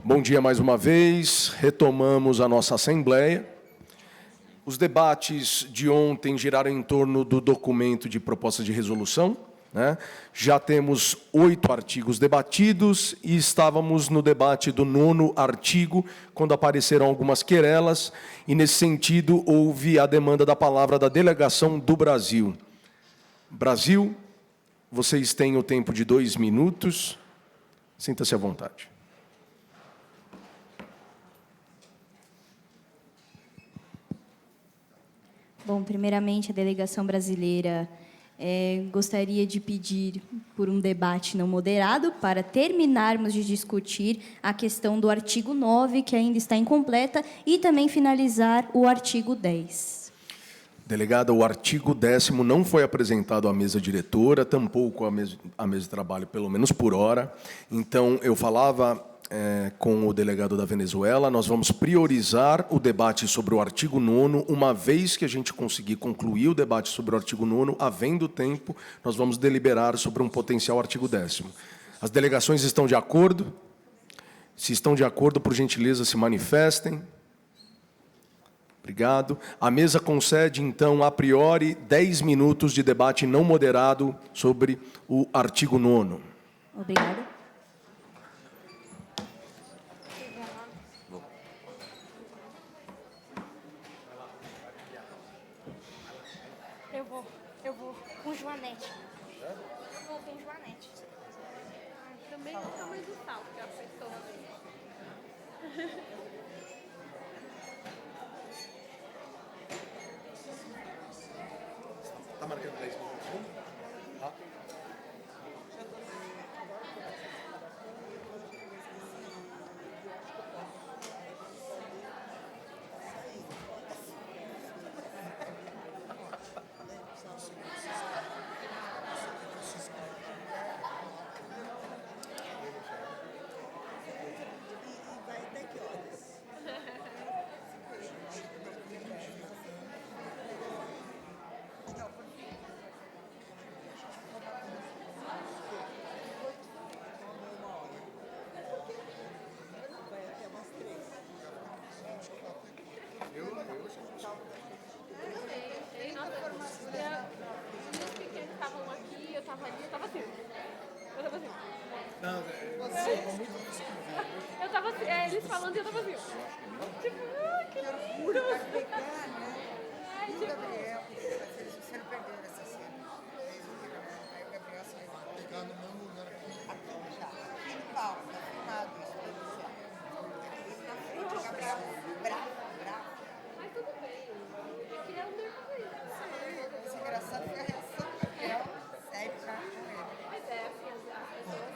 Bom dia mais uma vez, retomamos a nossa Assembleia. Os debates de ontem giraram em torno do documento de proposta de resolução, né? Já temos 8 artigos debatidos e estávamos no debate do 9º artigo, quando apareceram algumas querelas, e, nesse sentido, houve a demanda da palavra da delegação do Brasil. Brasil, vocês têm o tempo de 2 minutos. Sinta-se à vontade. Bom, primeiramente, a delegação brasileira gostaria de pedir por um debate não moderado para terminarmos de discutir a questão do artigo 9, que ainda está incompleta, e também finalizar o artigo 10. Delegada, o artigo 10º não foi apresentado à mesa diretora, tampouco à mesa de trabalho, pelo menos por hora. Então, eu falava com o delegado da Venezuela, nós vamos priorizar o debate sobre o artigo 9º, uma vez que a gente conseguir concluir o debate sobre o artigo 9º, havendo tempo, nós vamos deliberar sobre um potencial artigo 10º. As delegações estão de acordo? Se estão de acordo, por gentileza, se manifestem. Obrigado. A mesa concede, então, a priori, 10 minutos de debate não moderado sobre o artigo 9º. Obrigada. Eu vou com Joanete. Eu vou com Joanete. Também o tamanho do salto que a pessoa ali. Está marcando 10 minutos? Tá. Eu tava assim, eles falando e eu tava assim. Tipo, que lindo! Ai, tipo... Gabriel, você não perdeu essa cena. Aí o Gabriel saiu pegar no meu lugar aqui já. Aqui no palco, tá filmado isso pra você. Ele na frente, o Gabriel bravo. Mas tudo bem. Eu queria um nervoso. Esse engraçado foi a reação do Gabriel. Sério, cara, com ele. Mas é assim, as pessoas...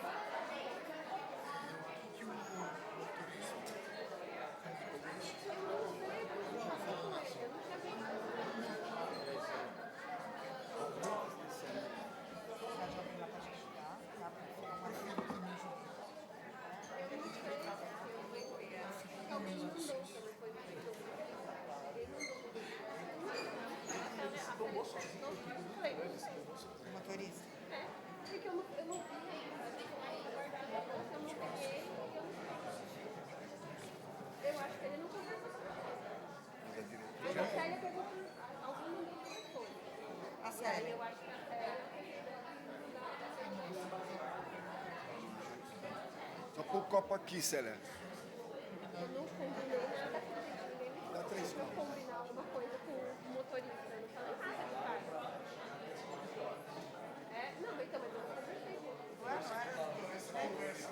Motorista. Porque eu não vi. Eu não peguei. Eu acho que ele não conversou com ela. A Célia pegou algum número de telefone. A Célia. Eu acho que a Célia... Só pôr o copo aqui, Célia. Eu não combinei nada com ninguém. Dá 3 Eu combinar alguma coisa com o motorista. Eu não falei nada de carro. Não, mas então, mas eu não conversei com ele. Não era conversa.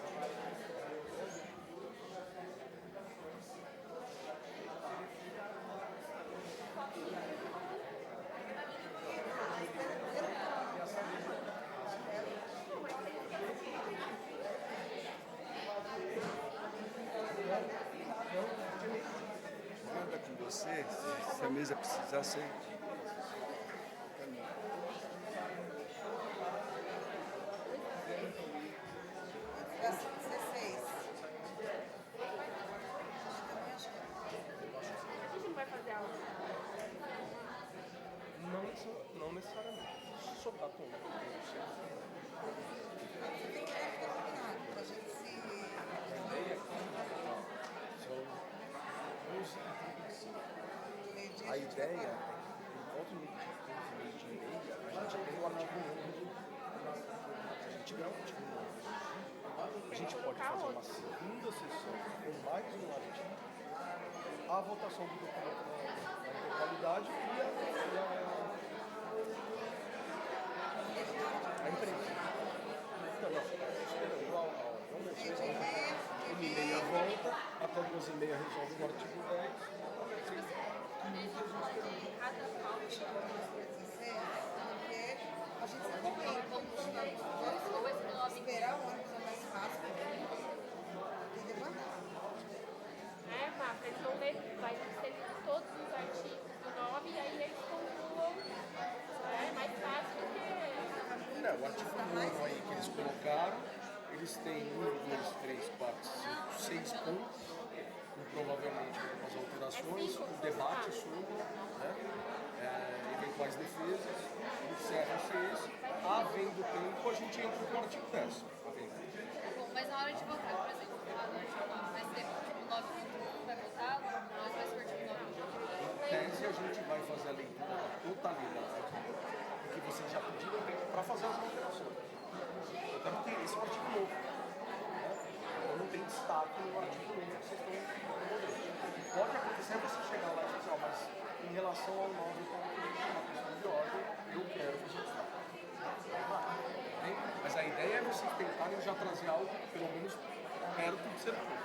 Manda com você, se a mesa precisar ser. Ligação 16. A gente não vai fazer algo. Não necessariamente. Só tá com Tem que ficar combinado pra gente se... A ideia é que, por volta de 15, 20 e meia, a gente tem o artigo 1. A gente tiver o artigo 1. A gente pode fazer uma segunda sessão com mais um artigo, a votação do documento na totalidade e a imprensa. Então, nós esperando vamos ver, 1h30 volta, até 2h30 resolve o artigo 10. A gente se esperar o ônibus é mais fácil e demandar. Marta, eles vão ler, vai ser todos os artigos do 9 e aí eles concluam. É mais fácil do que... Não, o artigo 9 aí que eles colocaram, eles têm 1, 2, 3, 4, 5, 6 pontos, e provavelmente com as alterações, o debate sobre, né, eventuais defesas, encerra-se esse, havendo tempo, a gente entra no artigo 10. Bom, mas na hora de votar, por exemplo, lá no artigo 9, vai ser o 9.1 vai votar, mas vai ser o artigo 9.1. Em tese, a gente vai fazer a leitura da totalidade, porque vocês já pediram tempo para fazer as alterações. Até porque esse é um artigo novo. Né? Então não tem destaque no artigo novo que vocês estão promovendo. Pode acontecer você chegar lá e dizer, ó, mas em relação ao 9, como uma questão de ordem, eu quero fazer destaque. Mas a ideia é vocês tentarem já trazer algo, pelo menos, perto de ser feito.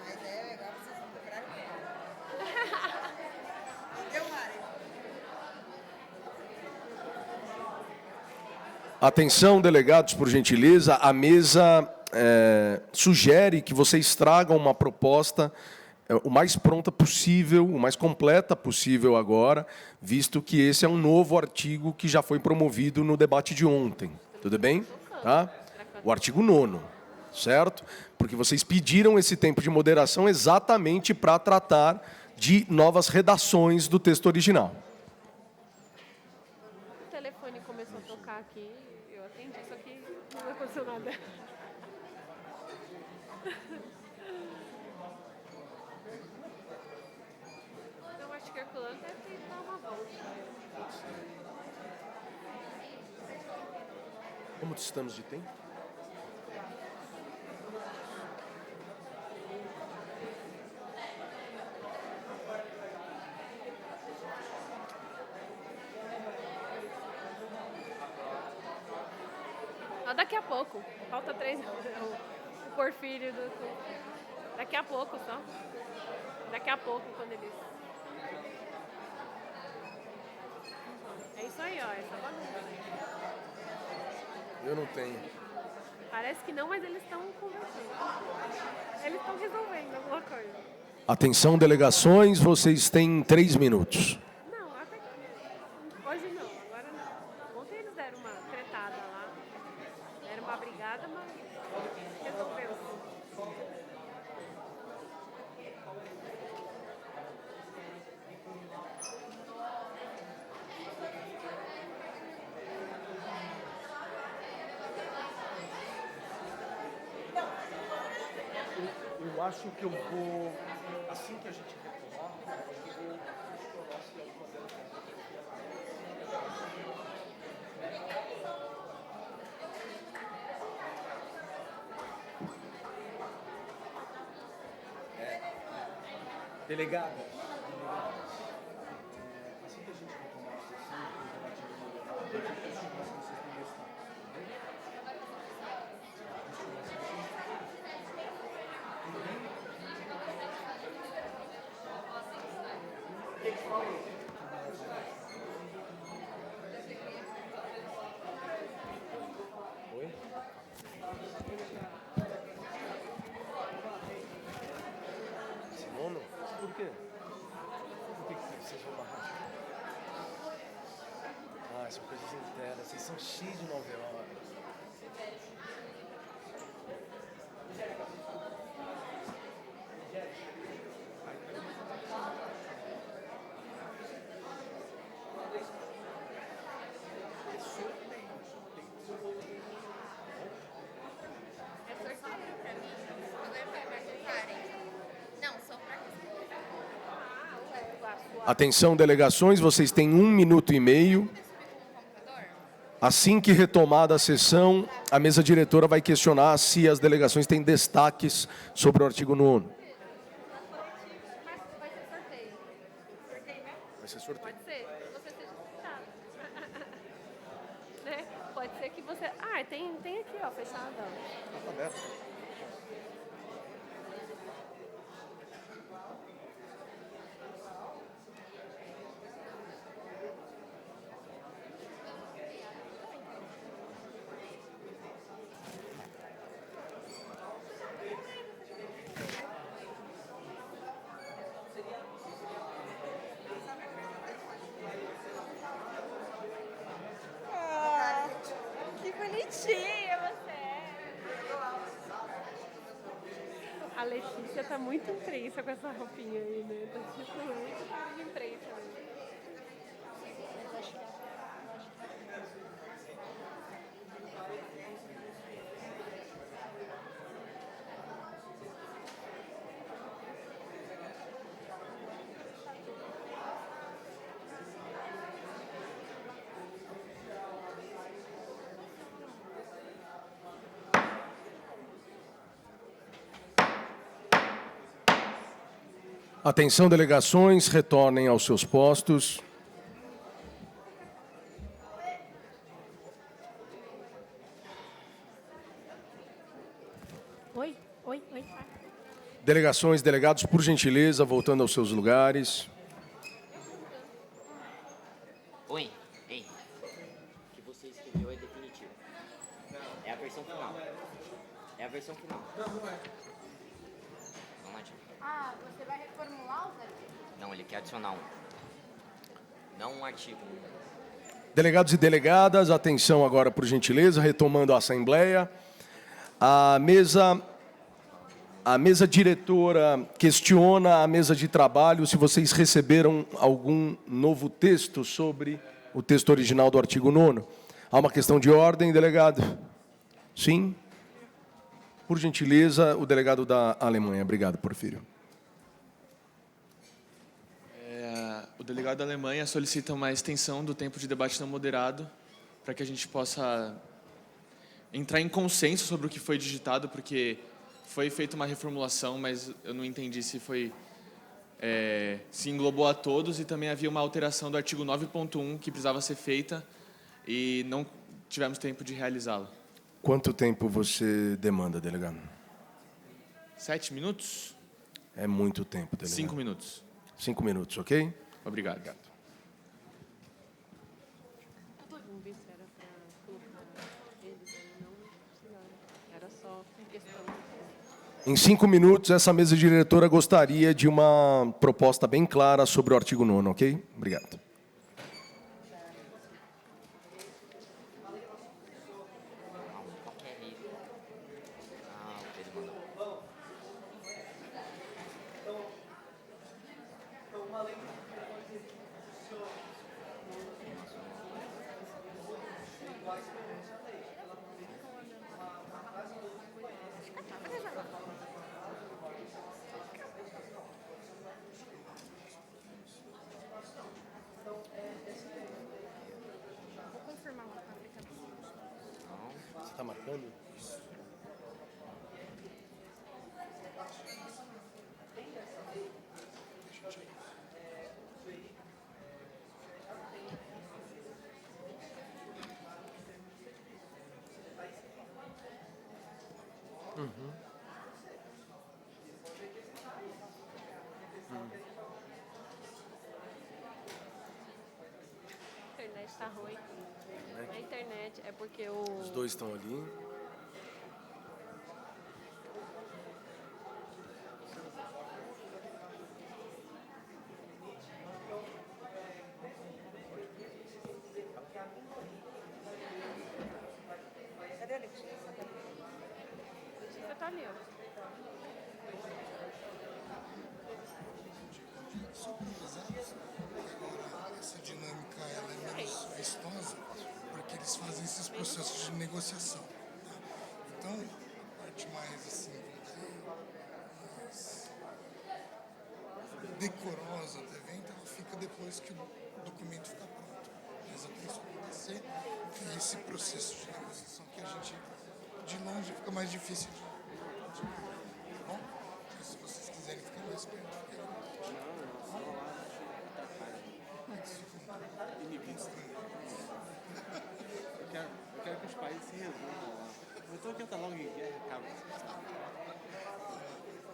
A ideia é legal, vocês vão quebrar o Entendeu, Mari? Atenção, delegados, por gentileza, a mesa sugere que vocês tragam uma proposta o mais pronta possível, o mais completa possível agora, visto que esse é um novo artigo que já foi promovido no debate de ontem. Tudo bem? Tá? O artigo 9º, certo? Porque vocês pediram esse tempo de moderação exatamente para tratar de novas redações do texto original. O telefone começou a tocar aqui, eu atendi, só que não aconteceu nada. Eu acho que a Herculano deve ter ido dar uma volta. Como estamos de tempo? Daqui a pouco. Falta 3. O Porfírio. Daqui a pouco só. Daqui a pouco, quando eles... É isso aí, ó. Essa bagunça. Eu não tenho. Parece que não, mas eles estão conversando. Eles estão resolvendo alguma coisa. Atenção, delegações, vocês têm 3 minutos. Não, até que... Hoje não, agora não. Ontem eles deram uma tretada lá. Deram uma brigada, mas resolveu-se. Eu acho que eu vou, assim que a gente retomar, eu acho que eu vou questionar se alguma delas Delegada, assim que a gente retomar a sessão, eu vou questionar se vocês têm restado. Oi? Nono? Por quê? Por que vocês vão barrar? Ah, são coisas internas. Vocês são cheios de novela. É sorteio pra mim. Agora vai marcarem. Não, só pra... Ah, ué. Atenção, delegações, vocês têm 1 minuto e meio. Assim que retomada a sessão, a mesa diretora vai questionar se as delegações têm destaques sobre o artigo 9º. Vai ser sorteio. Pode ser que você seja citado. Né? Pode ser que você... Ah, tem aqui, ó, fechado. Tá aberto. Que bonitinha você é. A Letícia tá muito imprensa com essa roupinha aí, né? Tá tipo muito cara de imprensa mesmo. Atenção, delegações, retornem aos seus postos. Oi. Delegações, delegados, por gentileza, voltando aos seus lugares. Oi, ei. O que você escreveu é definitivo. É a versão final. É a versão final. Vamos lá, Tiago. Ah, você vai reformular os artigos? Não, ele quer adicionar um. Não um artigo. Delegados e delegadas, atenção agora, por gentileza, retomando a Assembleia. A mesa diretora questiona a mesa de trabalho se vocês receberam algum novo texto sobre o texto original do artigo 9º. Há uma questão de ordem, delegado? Sim? Por gentileza, o delegado da Alemanha. Obrigado, Porfírio. O delegado da Alemanha solicita uma extensão do tempo de debate não moderado para que a gente possa entrar em consenso sobre o que foi digitado, porque foi feita uma reformulação, mas eu não entendi se foi se englobou a todos, e também havia uma alteração do artigo 9.1 que precisava ser feita e não tivemos tempo de realizá-la. Quanto tempo você demanda, delegado? 7 minutos? É muito tempo, delegado. 5 minutos. 5 minutos, ok? Obrigado. Vamos ver se era pra colocar eles aí, não precisaram. Era só questão. Em 5 minutos, essa mesa diretora gostaria de uma proposta bem clara sobre o artigo 9º, ok? Obrigado. Qualquer livro. Ah, o Pedro mandou. Vou confirmar lá com a aplicação. Você está marcando? A internet tá ruim. A internet é porque o... Os dois estão ali. Cadê a Letícia? Você tá ali, ó. Essa dinâmica ela é menos vistosa porque eles fazem esses processos de negociação. Tá? Então, a parte mais assim, vamos dizer, mais decorosa do evento, ela fica depois que o documento fica pronto. Mas até isso acontecer, é esse processo de negociação que a gente, de longe, fica mais difícil de... Tá bom? Se vocês quiserem ficar mais perto, fica aí. Eu quero que os países se resolvam lá. Eu estou aqui, tá logo em guerra, acaba.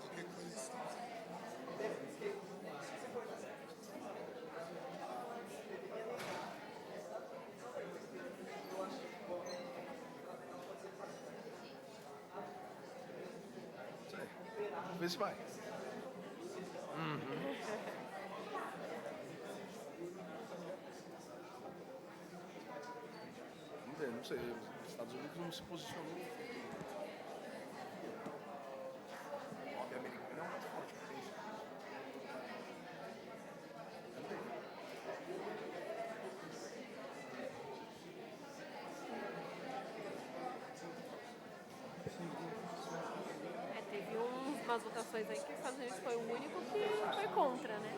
Qualquer coisa assim. Vamos ver se vai. Vamos ver, não sei. Os Estados Unidos não se posicionou. O lobby americano é o mais forte que tem. Teve umas votações aí que os Estados Unidos foi o único que foi contra, né?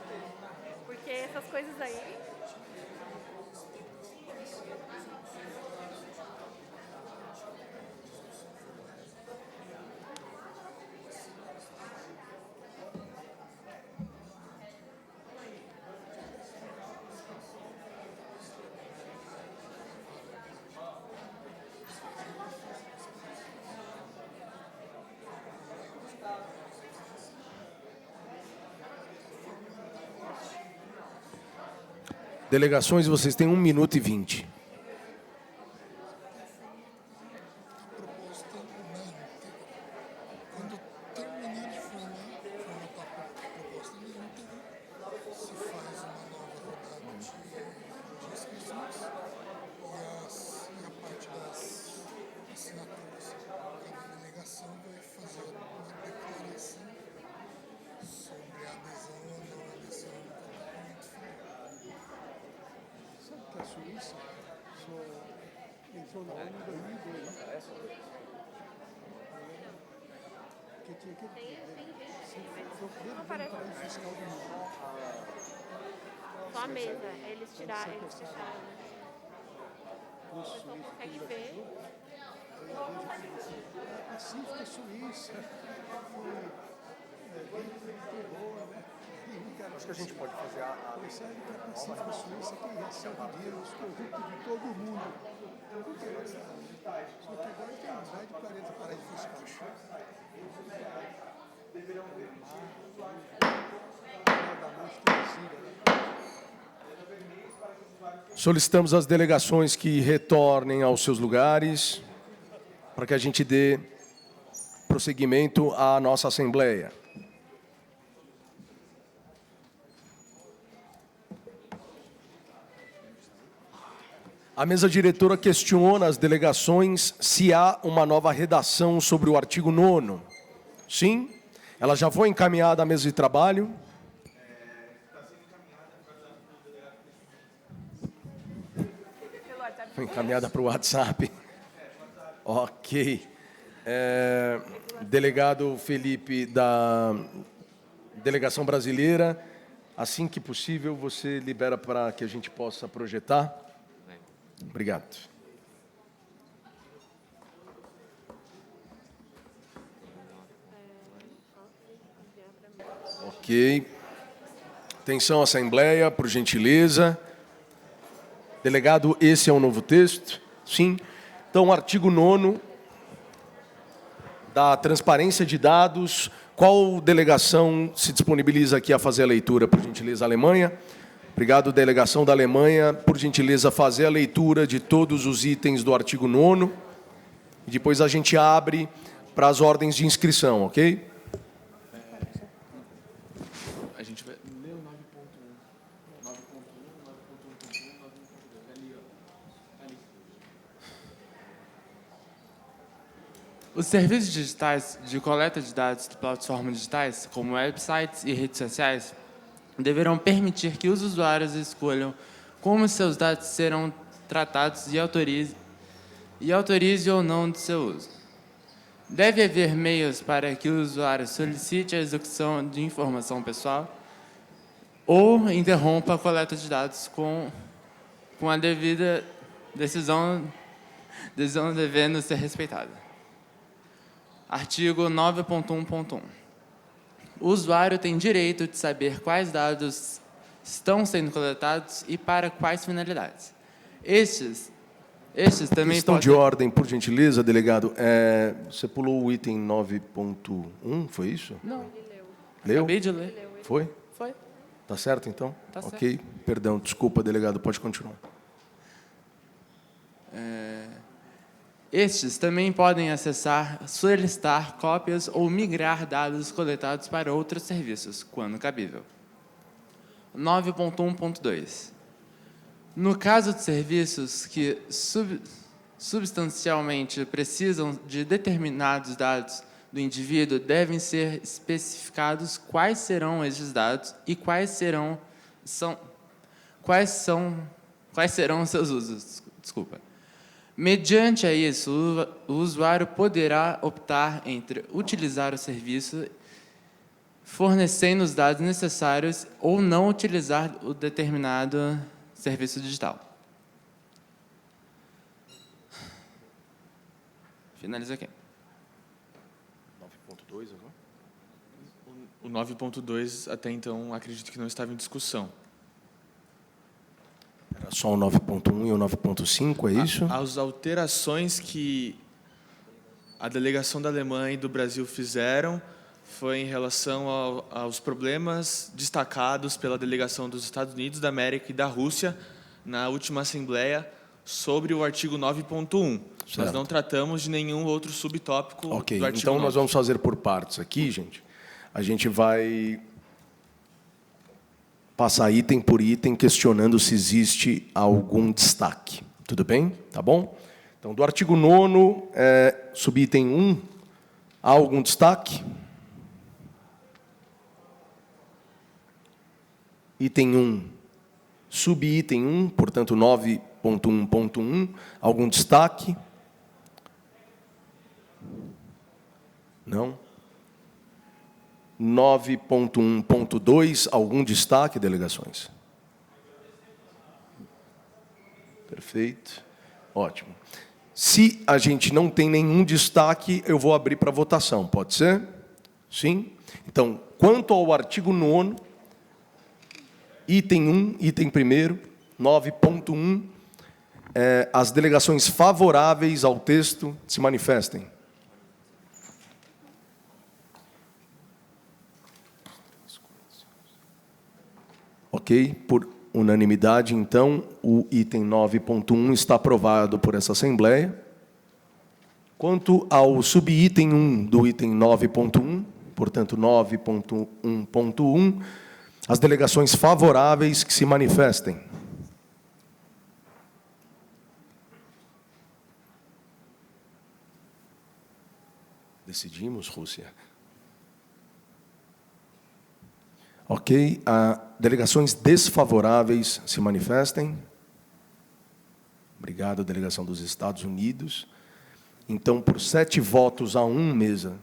Porque essas coisas aí... Delegações, vocês têm 1 minuto e 20. Proposta unânime. Quando terminar de formatar a proposta unânime, se faz uma nova rodada de inscrições e a parte das assinaturas. Cada delegação vai fazer uma declaração sobre a adesão ou não adesão ao documento final. Sabe que a Suíça só entrou na ONU em 2002, né? Que tinha que... Foi o primeiro paraíso fiscal do mundo. Só a mesa, eles tiraram, eles fecharam, né? O pessoal consegue ver. A Pacífica Suíça foi terror, né? Acho que a gente pode fazer a Percebe que a Pacífica Suíça tem recebe dinheiro dos corruptos de todo o mundo. Só que agora tem mais de 40 paraísos fiscais. Solicitamos às delegações que retornem aos seus lugares para que a gente dê prosseguimento à nossa Assembleia. A mesa diretora questiona as delegações se há uma nova redação sobre o artigo 9º. Sim, ela já foi encaminhada à mesa de trabalho. Foi encaminhada para o WhatsApp. Ok. Delegado Felipe, da Delegação Brasileira, assim que possível, você libera para que a gente possa projetar? Obrigado. Ok. Atenção, Assembleia, por gentileza. Delegado, esse é o novo texto? Sim. Então, artigo 9º da transparência de dados. Qual delegação se disponibiliza aqui a fazer a leitura, por gentileza, Alemanha? Obrigado, delegação da Alemanha. Por gentileza, fazer a leitura de todos os itens do artigo 9º. E depois a gente abre para as ordens de inscrição, ok? A gente vai ler o 9.1. 9.1, 9.1.1, 9.1.2. Ali, ó. Ali. Os serviços digitais de coleta de dados de plataformas digitais, como websites e redes sociais, deverão permitir que os usuários escolham como seus dados serão tratados e autorize ou não de seu uso. Deve haver meios para que o usuário solicite a execução de informação pessoal ou interrompa a coleta de dados com a devida decisão devendo ser respeitada. Artigo 9.1.1. O usuário tem direito de saber quais dados estão sendo coletados e para quais finalidades. Estes também Questão podem... de ordem, por gentileza, delegado. Você pulou o item 9.1, foi isso? Não. Leu? Acabei de ler. Foi? Foi. Tá certo, então? Tá certo. Ok. Perdão, desculpa, delegado, pode continuar. Estes também podem acessar, solicitar cópias ou migrar dados coletados para outros serviços, quando cabível. 9.1.2. No caso de serviços que substancialmente precisam de determinados dados do indivíduo, devem ser especificados quais serão esses dados e quais serão seus usos. Desculpa. Mediante a isso, o usuário poderá optar entre utilizar o serviço fornecendo os dados necessários ou não utilizar o determinado serviço digital. Finalizo aqui. 9.2 agora? O 9.2, até então, acredito que não estava em discussão. Era só o 9.1 e o 9.5, é isso? As alterações que a delegação da Alemanha e do Brasil fizeram foi em relação aos problemas destacados pela delegação dos Estados Unidos da América e da Rússia na última Assembleia sobre o artigo 9.1. Nós não tratamos de nenhum outro subtópico do artigo 9. Então nós vamos fazer por partes aqui, gente. A gente vai passar item por item, questionando se existe algum destaque. Tudo bem? Tá bom? Então, do artigo 9º, subitem 1, há algum destaque? Item 1, subitem 1, portanto, 9.1.1, algum destaque? Não? 9.1.2, algum destaque, delegações? Perfeito. Ótimo. Se a gente não tem nenhum destaque, eu vou abrir para votação, pode ser? Sim? Então, quanto ao artigo 9º, item 1, item 1º, 9.1, as delegações favoráveis ao texto se manifestem. Ok? Por unanimidade, então, o item 9.1 está aprovado por essa Assembleia. Quanto ao subitem 1 do item 9.1, portanto, 9.1.1, as delegações favoráveis que se manifestem. Decidimos, Rússia. Ok. Delegações desfavoráveis se manifestem. Obrigado, delegação dos Estados Unidos. Então, por 7 votos a 1, mesa,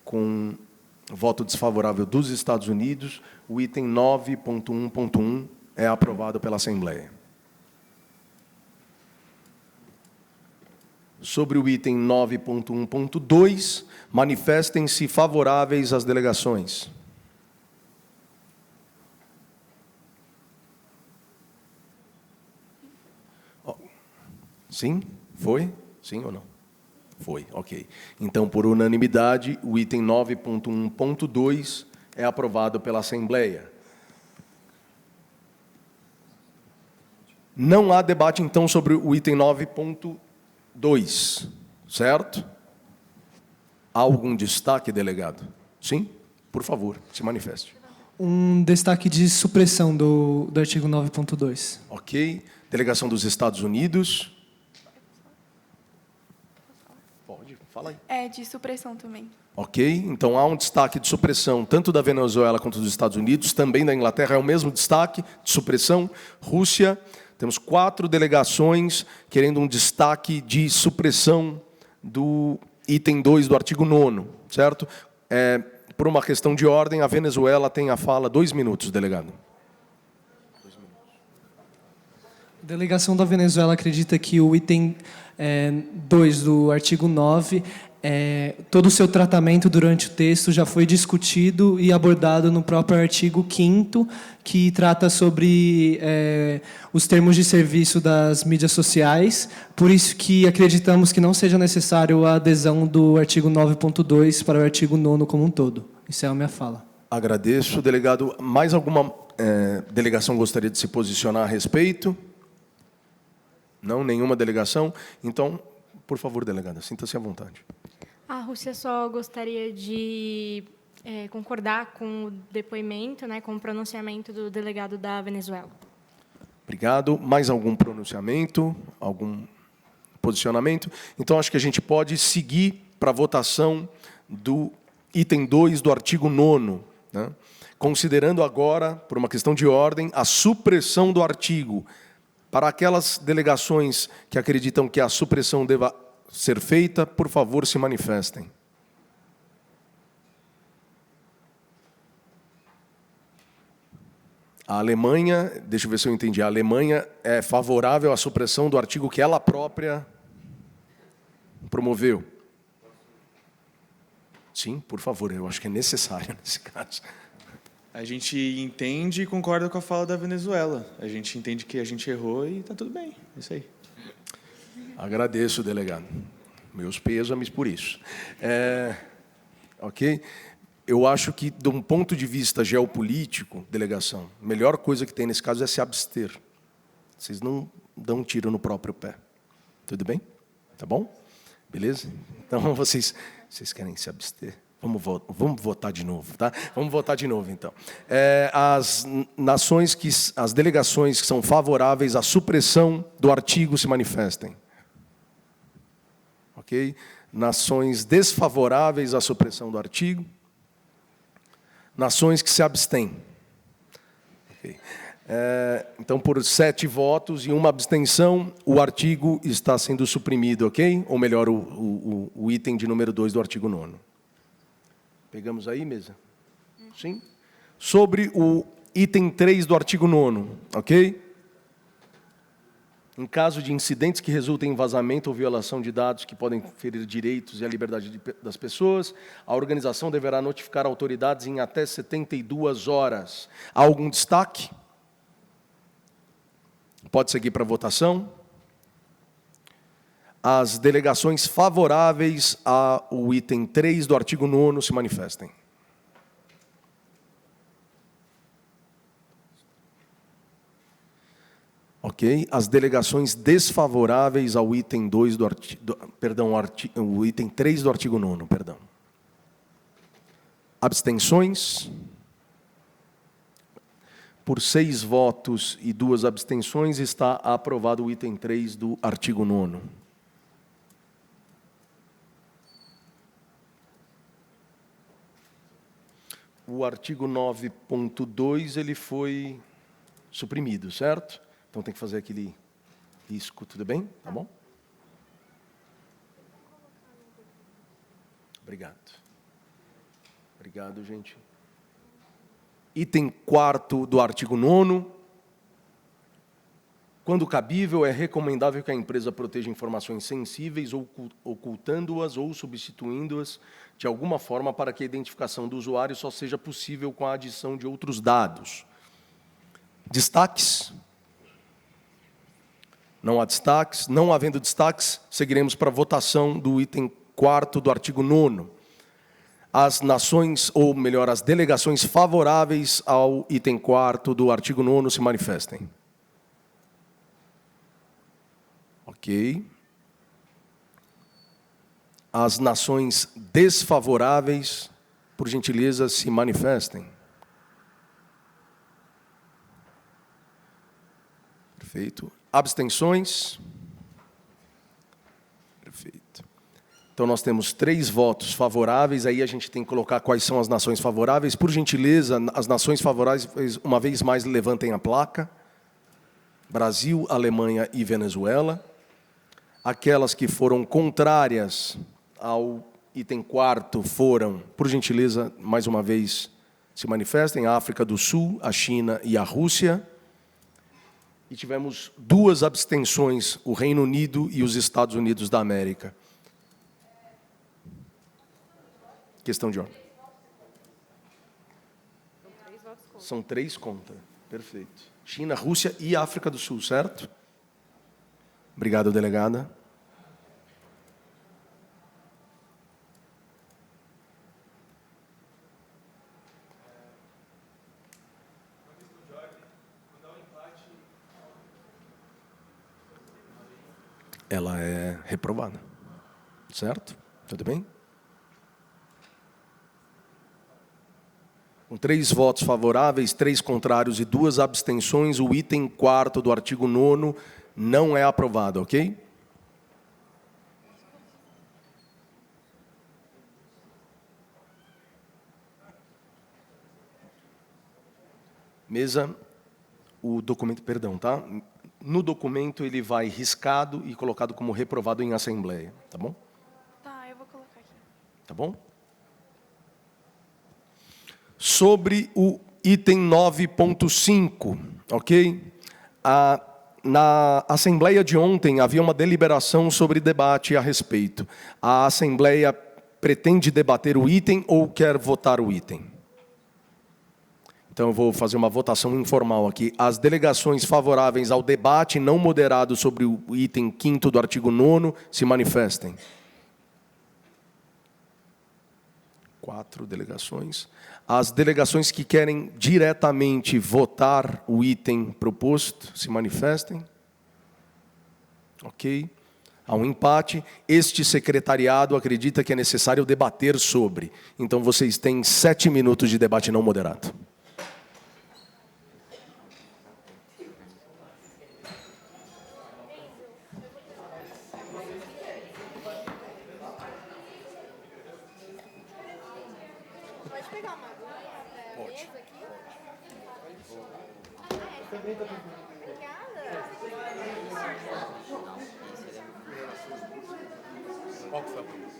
com voto desfavorável dos Estados Unidos, o item 9.1.1 é aprovado pela Assembleia. Sobre o item 9.1.2, manifestem-se favoráveis às delegações. Sim? Foi? Sim ou não? Foi, ok. Então, por unanimidade, o item 9.1.2 é aprovado pela Assembleia. Não há debate, então, sobre o item 9.2, certo? Há algum destaque, delegado? Sim? Por favor, se manifeste. Um destaque de supressão do artigo 9.2. Ok. Delegação dos Estados Unidos. Pode, fala aí. É, de supressão também. Ok. Então, há um destaque de supressão, tanto da Venezuela quanto dos Estados Unidos, também da Inglaterra, é o mesmo destaque de supressão. Rússia, temos 4 delegações querendo um destaque de supressão do item 2 do artigo 9º, certo? Por uma questão de ordem, a Venezuela tem a fala. 2 minutos, delegado. A delegação da Venezuela acredita que o item 2 do artigo 9, todo o seu tratamento durante o texto já foi discutido e abordado no próprio artigo 5º, que trata sobre os termos de serviço das mídias sociais. Por isso que acreditamos que não seja necessário a adesão do artigo 9.2 para o artigo 9º como um todo. Isso é a minha fala. Agradeço. Delegado, mais alguma delegação gostaria de se posicionar a respeito? Não, nenhuma delegação? Então, por favor, delegada, sinta-se à vontade. A Rússia só gostaria de concordar com o depoimento, com o pronunciamento do delegado da Venezuela. Obrigado. Mais algum pronunciamento? Algum posicionamento? Então, acho que a gente pode seguir para a votação do item 2 do artigo 9º, né? Considerando agora, por uma questão de ordem, a supressão do artigo. Para aquelas delegações que acreditam que a supressão deva ser feita, por favor, se manifestem. A Alemanha, deixa eu ver se eu entendi, a Alemanha é favorável à supressão do artigo que ela própria promoveu. Sim, por favor, eu acho que é necessário nesse caso. A gente entende e concorda com a fala da Venezuela. A gente entende que a gente errou e está tudo bem. É isso aí. Agradeço, delegado. Meus pêsames por isso. Ok? Eu acho que, de um ponto de vista geopolítico, delegação, a melhor coisa que tem nesse caso é se abster. Vocês não dão um tiro no próprio pé. Tudo bem? Tá bom? Beleza? Então, vocês querem se abster? Vamos votar de novo, tá? Vamos votar de novo, então. As delegações que são favoráveis à supressão do artigo se manifestem. Ok? Nações desfavoráveis à supressão do artigo. Nações que se abstêm. Okay. Então, por 7 votos e 1 abstenção, o artigo está sendo suprimido, ok? Ou melhor, o item de número 2 do artigo 9º. Pegamos aí, mesa? Sim? Sobre o item 3 do artigo 9º, ok? Em caso de incidentes que resultem em vazamento ou violação de dados que podem ferir direitos e a liberdade das pessoas, a organização deverá notificar autoridades em até 72 horas. Há algum destaque? Pode seguir para a votação. As delegações favoráveis ao item 3 do artigo 9º se manifestem. Ok? As delegações desfavoráveis ao item 2 do artigo... o item 3 do artigo 9º, perdão. Abstenções? Por 6 votos e 2 abstenções, está aprovado o item 3 do artigo 9º. O artigo 9.2 ele foi suprimido, certo? Então tem que fazer aquele risco, tudo bem? Tá bom? Obrigado. Obrigado, gente. Item 4º do artigo 9º. Quando cabível, é recomendável que a empresa proteja informações sensíveis, ocultando-as ou substituindo-as de alguma forma para que a identificação do usuário só seja possível com a adição de outros dados. Destaques? Não há destaques. Não havendo destaques, seguiremos para a votação do item 4º do artigo 9º. As nações, ou melhor, as delegações favoráveis ao item 4º do artigo 9º se manifestem. Ok. As nações desfavoráveis, por gentileza, se manifestem. Perfeito. Abstenções? Perfeito. Então, nós temos 3 votos favoráveis, aí a gente tem que colocar quais são as nações favoráveis. Por gentileza, as nações favoráveis, uma vez mais, levantem a placa. Brasil, Alemanha e Venezuela. Aquelas que foram contrárias ao item 4 foram, por gentileza, mais uma vez, se manifestem, a África do Sul, a China e a Rússia. E tivemos 2 abstenções, o Reino Unido e os Estados Unidos da América. Questão de ordem. São 3 contra. Perfeito. China, Rússia e África do Sul, certo? Obrigado, delegada. Ela é reprovada. Certo? Tudo bem? Com 3 votos favoráveis, 3 contrários e 2 abstenções, o item 4º do artigo 9º não é aprovado, ok? Mesa, o documento, perdão, tá? No documento ele vai riscado e colocado como reprovado em assembleia, tá bom? Tá, eu vou colocar aqui. Tá bom? Sobre o item 9.5, ok? Na assembleia de ontem havia uma deliberação sobre debate a respeito. A assembleia pretende debater o item ou quer votar o item? Então, eu vou fazer uma votação informal aqui. As delegações favoráveis ao debate não moderado sobre o item 5º do artigo 9º se manifestem. 4 delegações. As delegações que querem diretamente votar o item proposto se manifestem. Ok. Há um empate. Este secretariado acredita que é necessário debater sobre. Então, vocês têm 7 minutos de debate não moderado. Pode pegar uma agulha, mesa aqui? Qual que foi a pergunta?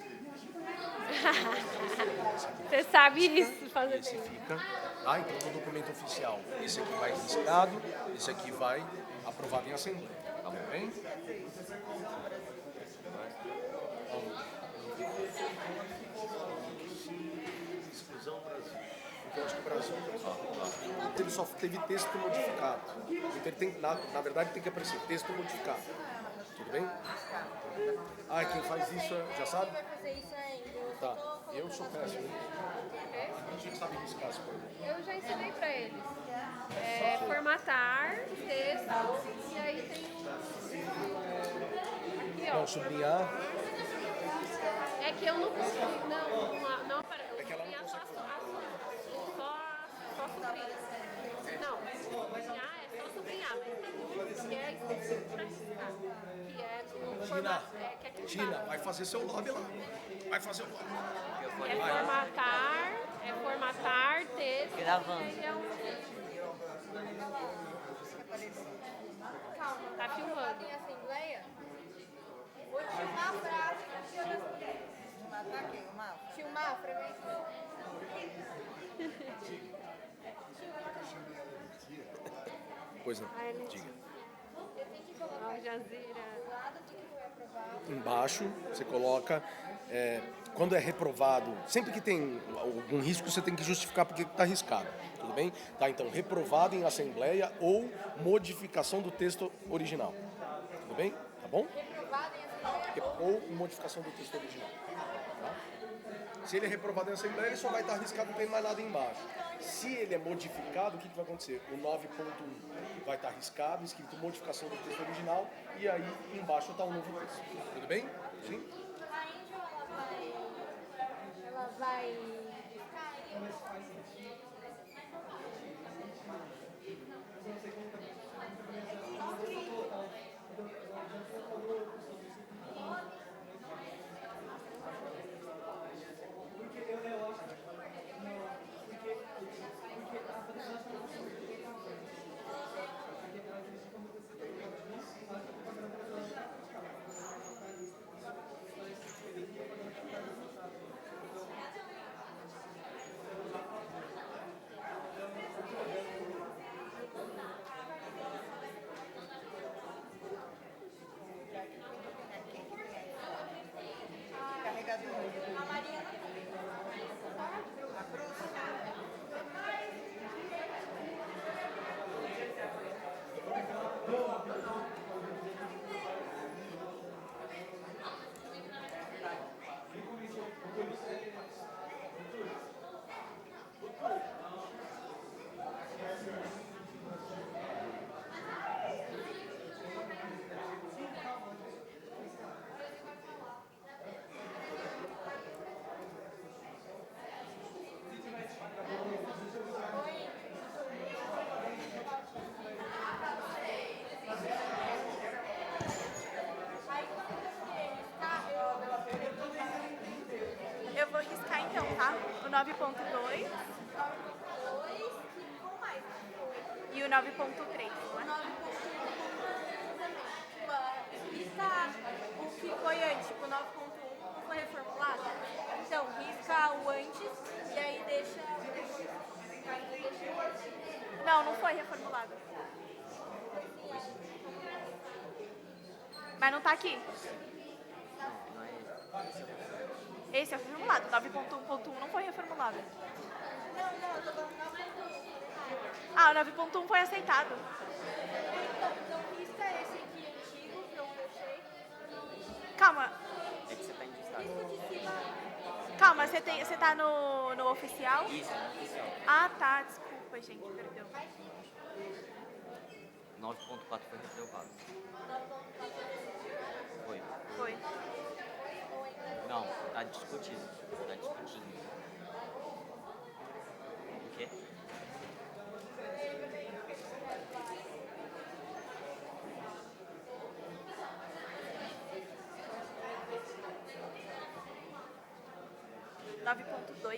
Você sabe isso, fazer Esse fica. Ah, então, no documento oficial, esse aqui vai riscado, esse aqui vai aprovado em assembleia. Tá bem? Exclusão Brasil. Porque eu acho que o Brasil ele só teve texto modificado. Então, ele tem, na verdade, tem que aparecer texto modificado. Tudo bem? Ah, quem faz isso já sabe? Tá. Eu sou péssimo. A gente sabe riscar as coisas. Eu já ensinei para eles. Formatar o texto e aí tem aqui, ó. Não, sublinhar. É que eu não consigo. Não aparece. É que ela não consegue só sublinhar. Não, sublinhar é só sublinhar, mas tem que é específico para riscar. Que é no formato. Tina, vai fazer seu lobby lá. Vai fazer o lobby. É formatar texto. Gravando. Calma, tá filmando. Em assembleia? Vou filmar a frase que eu decidi. Filmar a frase? Pois não. Diga. Eu tenho que colocar Al Jazeera. do lado do que foi aprovado. Embaixo, você coloca... quando é reprovado, sempre que tem algum risco, você tem que justificar porque está arriscado. Tudo bem? Tá, então, reprovado em assembleia ou modificação do texto original. Tudo bem? Tá bom? Reprovado em assembleia. Ou modificação do texto original. Tá? Se ele é reprovado em assembleia, ele só vai estar arriscado, não tem mais nada embaixo. Se ele é modificado, o que vai acontecer? O 9.1 vai estar arriscado, escrito modificação do texto original, e aí embaixo está o novo texto. Tudo bem? Sim? Ela vai... 9.2 e o 9.3, não é? Risca o que foi antes, tipo, o 9.1 não foi reformulado? Então, risca o antes e aí deixa... Não foi reformulado. Mas não tá aqui. Esse é reformulado, 9.1.1 não foi reformulado. Não, eu tô falando 9.1. Ah, o 9.1 foi aceitado. Então risca esse aqui antigo, que eu deixei. Calma. É que você tá em destaque. Risca de cima. Calma, você tá no oficial? Isso, no oficial. Ah, tá, desculpa, gente, perdão. 9.4 foi reprovado. Foi. Não, tá discutido. Tá discutindo. O quê?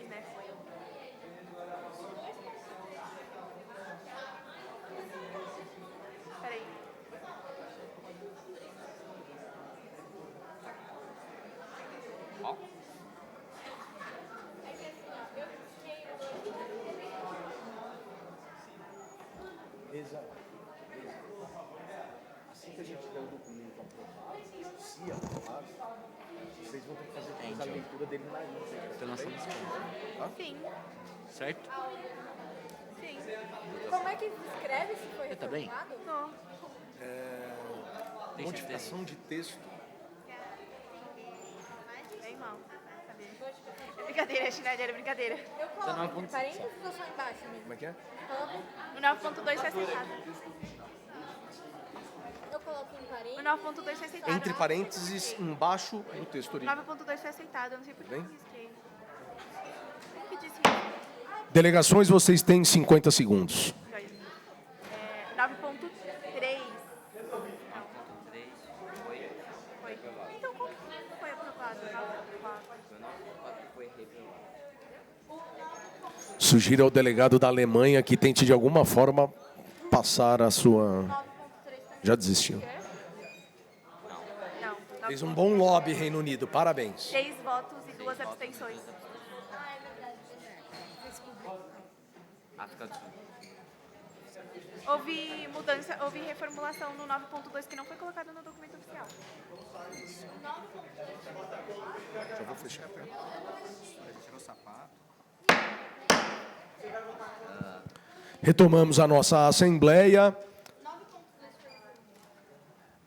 Né? Foi. Peraí. Ó. Assim que a gente der o documento aprovado, se aprovado, vocês vão ter que fazer a leitura dele na íntegra. Então nós estamos prontos. Sim. Certo? Sim. Como é que escreve se foi Tá bem? Não. Modificação de texto. Bem mal. Brincadeira, Schneider, brincadeira. Eu coloco entre parênteses ou só embaixo mesmo? Como é que é? O 9.2 foi aceitado. Eu coloco em parênteses. O 9.2 foi aceitado. Entre parênteses, embaixo do texto O original. 9.2 foi aceitado, eu não sei por que eu Bem? risquei. Como que disse Delegações, vocês têm 50 segundos. 9.3. 9.3 foi. Foi. Então como foi aprovado? 9.4. O 9.4 foi reprovado. Sugiro ao delegado da Alemanha que tente de alguma forma passar a sua... Já desistiu. Não. Fez um bom lobby, Reino Unido. Parabéns. 6 votos e 2 abstenções. África do Sul. Houve mudança, houve reformulação no 9.2 que não foi colocado no documento oficial. Já vou fechar. Tirou o sapato. Retomamos a nossa Assembleia.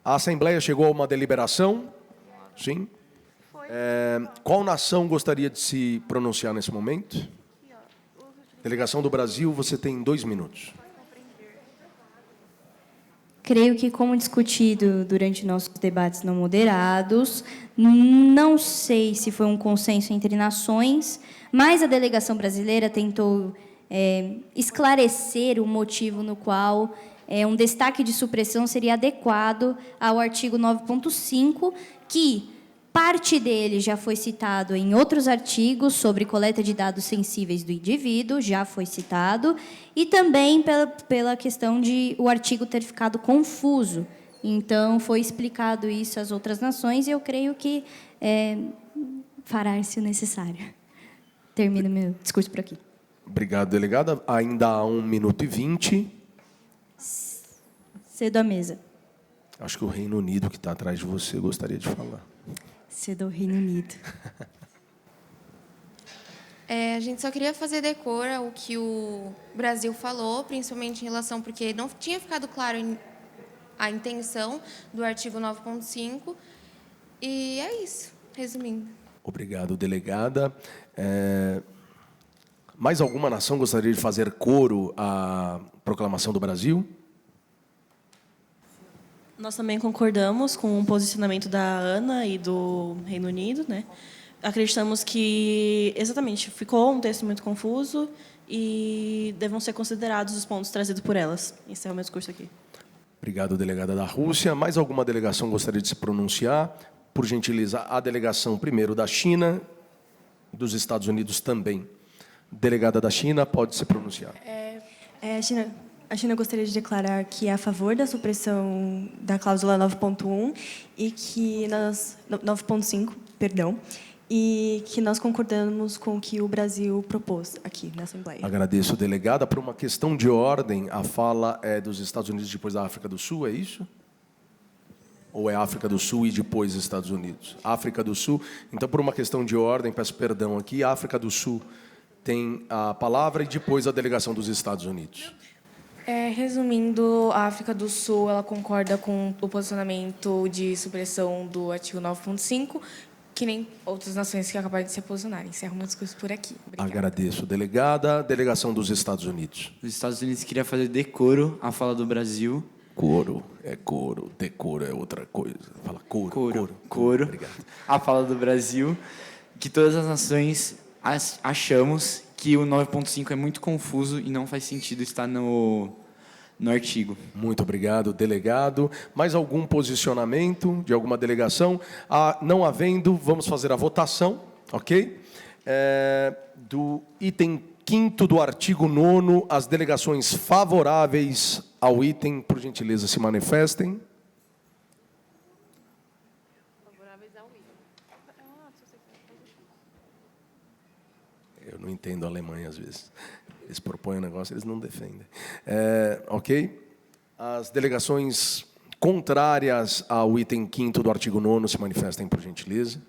A Assembleia chegou a uma deliberação? Sim. Qual nação gostaria de se pronunciar nesse momento? Delegação do Brasil, você tem 2 minutos. Creio que, como discutido durante nossos debates não moderados, não sei se foi um consenso entre nações, mas a delegação brasileira tentou esclarecer o motivo no qual um destaque de supressão seria adequado ao artigo 9.5, que parte dele já foi citado em outros artigos sobre coleta de dados sensíveis do indivíduo, já foi citado, e também pela questão de o artigo ter ficado confuso. Então, foi explicado isso às outras nações, e eu creio que fará-se o necessário. Termino meu discurso por aqui. Obrigado, delegada. Ainda há 1 minuto e 20. Cedo à mesa. Acho que o Reino Unido, que está atrás de você, gostaria de falar. Cedo ao Reino Unido. A gente só queria fazer decor ao que o Brasil falou, principalmente em relação, porque não tinha ficado claro a intenção do artigo 9.5. E é isso, resumindo. Obrigado, delegada. Mais alguma nação gostaria de fazer coro à proclamação do Brasil? Nós também concordamos com o posicionamento da ANA e do Reino Unido, né? Acreditamos que, exatamente, ficou um texto muito confuso e devam ser considerados os pontos trazidos por elas. Esse é o meu discurso aqui. Obrigado, delegada da Rússia. Mais alguma delegação gostaria de se pronunciar? Por gentileza, a delegação primeiro da China, dos Estados Unidos também. Delegada da China, pode se pronunciar. A China gostaria de declarar que é a favor da supressão da cláusula 9.1 e que 9.5, perdão, e que nós concordamos com o que o Brasil propôs aqui na Assembleia. Agradeço, delegada. Por uma questão de ordem, a fala é dos Estados Unidos depois da África do Sul, é isso? Ou é África do Sul e depois Estados Unidos? África do Sul. Então, por uma questão de ordem, peço perdão aqui, a África do Sul tem a palavra e depois a delegação dos Estados Unidos. Resumindo, a África do Sul ela concorda com o posicionamento de supressão do artigo 9.5, que nem outras nações que acabaram de se posicionar. Encerro meu discurso por aqui. Obrigada. Agradeço, delegada. Delegação dos Estados Unidos. Os Estados Unidos queria fazer decoro à fala do Brasil. Coro é coro, decoro é outra coisa. Fala coro. Coro. Obrigado. A fala do Brasil, que todas as nações achamos que o 9.5 é muito confuso e não faz sentido estar no artigo. Muito obrigado, delegado. Mais algum posicionamento de alguma delegação? Não havendo, vamos fazer a votação, ok? Do item 5º do artigo 9º, as delegações favoráveis ao item, por gentileza, se manifestem. Eu não entendo Alemanha às vezes. Eles propõem um negócio, eles não defendem. Ok? As delegações contrárias ao item 5º do artigo 9º se manifestem, por gentileza.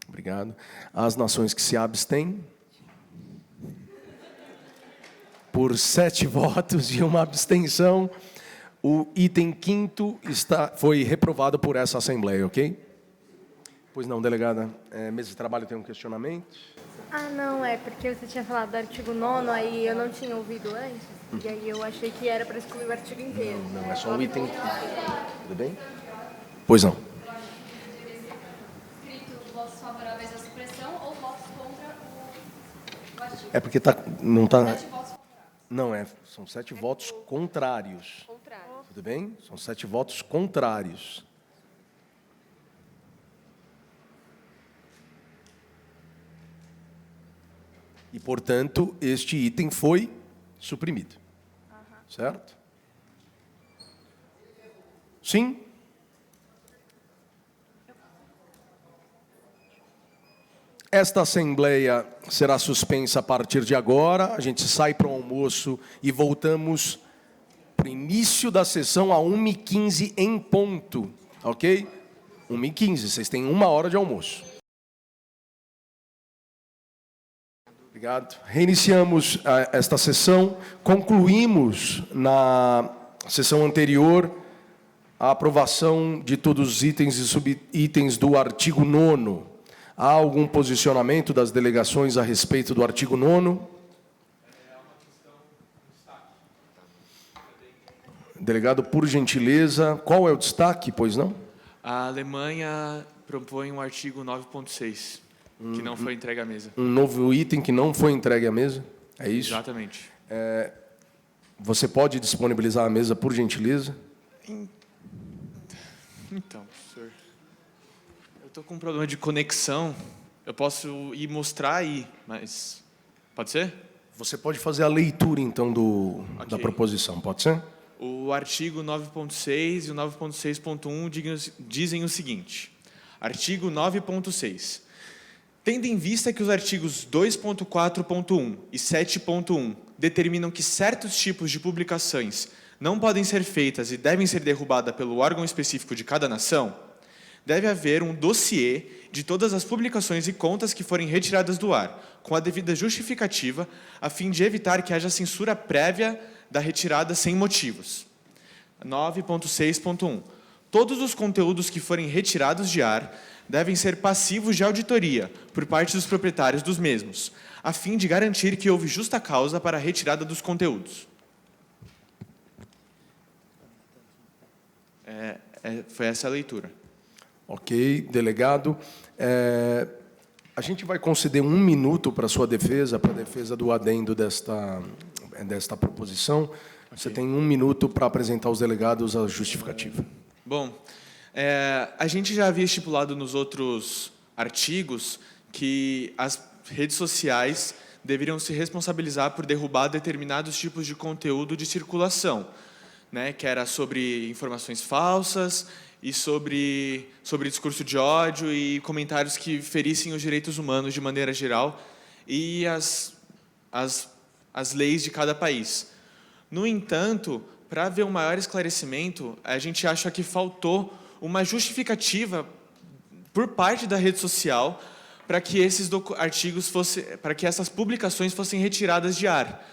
Obrigado. As nações que se abstêm. Por 7 votos e uma abstenção, o item 5º foi reprovado por essa Assembleia, ok? Pois não, delegada. Mesa de trabalho tem um questionamento? Não, porque você tinha falado do artigo 9º, aí eu não tinha ouvido antes, e aí eu achei que era para excluir o artigo inteiro. Não, é só o item. Tudo bem? Pois não. Escrito votos favoráveis à supressão ou votos contra o artigo? É porque não está... Não, são 7 votos contrários. Tudo bem? São 7 votos contrários. E, portanto, este item foi suprimido. Certo? Sim? Esta Assembleia será suspensa a partir de agora. A gente sai para o almoço e voltamos para o início da sessão a 1h15 em ponto. Ok? 1h15, vocês têm 1 hora de almoço. Obrigado. Reiniciamos esta sessão. Concluímos na sessão anterior a aprovação de todos os itens e subitens do artigo 9º. Há algum posicionamento das delegações a respeito do artigo 9º? Delegado, por gentileza, qual é o destaque, pois não? A Alemanha propõe um artigo 9.6, que não foi entregue à mesa. Um novo item que não foi entregue à mesa? É isso? Exatamente. Você pode disponibilizar a mesa, por gentileza? Então, senhor, eu estou com um problema de conexão. Eu posso ir mostrar aí, mas... Pode ser? Você pode fazer a leitura, então, da proposição, pode ser? O artigo 9.6 e o 9.6.1 dizem o seguinte. Artigo 9.6. Tendo em vista que os artigos 2.4.1 e 7.1 determinam que certos tipos de publicações não podem ser feitas e devem ser derrubadas pelo órgão específico de cada nação, deve haver um dossiê de todas as publicações e contas que forem retiradas do ar, com a devida justificativa, a fim de evitar que haja censura prévia da retirada sem motivos. 9.6.1. Todos os conteúdos que forem retirados de ar devem ser passivos de auditoria por parte dos proprietários dos mesmos, a fim de garantir que houve justa causa para a retirada dos conteúdos. Foi essa a leitura. Ok, delegado. A gente vai conceder 1 minuto para a sua defesa, para a defesa do adendo desta proposição. Okay. Você tem 1 minuto para apresentar aos delegados a justificativa. Bom, a gente já havia estipulado nos outros artigos que as redes sociais deveriam se responsabilizar por derrubar determinados tipos de conteúdo de circulação, né, que era sobre informações falsas e sobre discurso de ódio e comentários que ferissem os direitos humanos de maneira geral e as leis de cada país. No entanto, para haver um maior esclarecimento, a gente acha que faltou uma justificativa por parte da rede social para que esses para que essas publicações fossem retiradas de ar.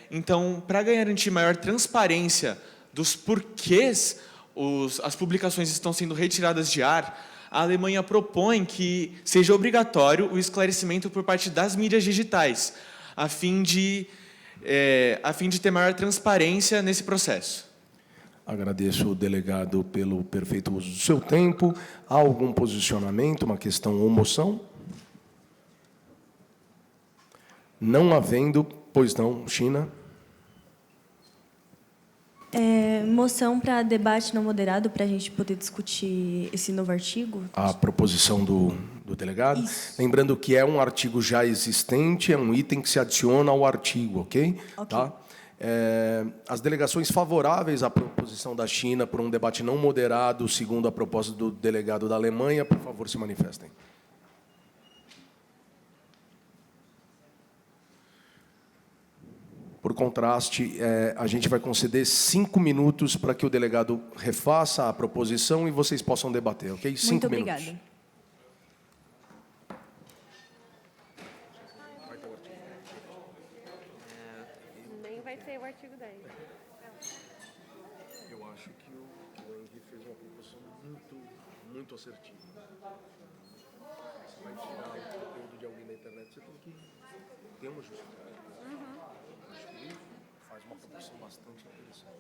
Então, para garantir maior transparência dos porquês as publicações estão sendo retiradas de ar, a Alemanha propõe que seja obrigatório o esclarecimento por parte das mídias digitais, a fim de ter maior transparência nesse processo. Agradeço o delegado pelo perfeito uso do seu tempo. Há algum posicionamento, uma questão ou moção? Não havendo, pois não, China. Moção para debate não moderado, para a gente poder discutir esse novo artigo. A proposição do delegado. Isso. Lembrando que é um artigo já existente, é um item que se adiciona ao artigo, ok? Tá? As delegações favoráveis à proposição da China por um debate não moderado, segundo a proposta do delegado da Alemanha, por favor, se manifestem. Por contraste, a gente vai conceder 5 minutos para que o delegado refaça a proposição e vocês possam debater, ok? 5 Muito minutos. obrigada. Nem vai ser o artigo 10. Eu acho que o Henry fez uma proposição muito assertiva. Você vai tirar o conteúdo de alguém da internet, você tem que ter uma justificativa. Acho que ele faz uma proposição bastante interessante.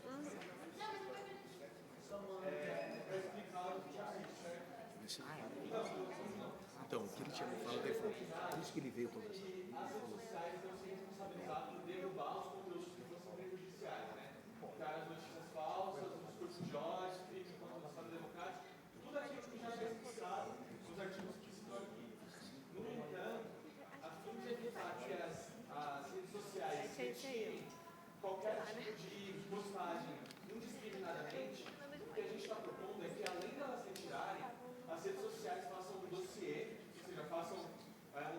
Então, o que ele tinha me falado, ele falou, por isso que ele veio conversar. Qualquer tipo de postagem indiscriminadamente, o que a gente está propondo é que, além delas retirarem, as redes sociais façam um dossiê, ou seja, façam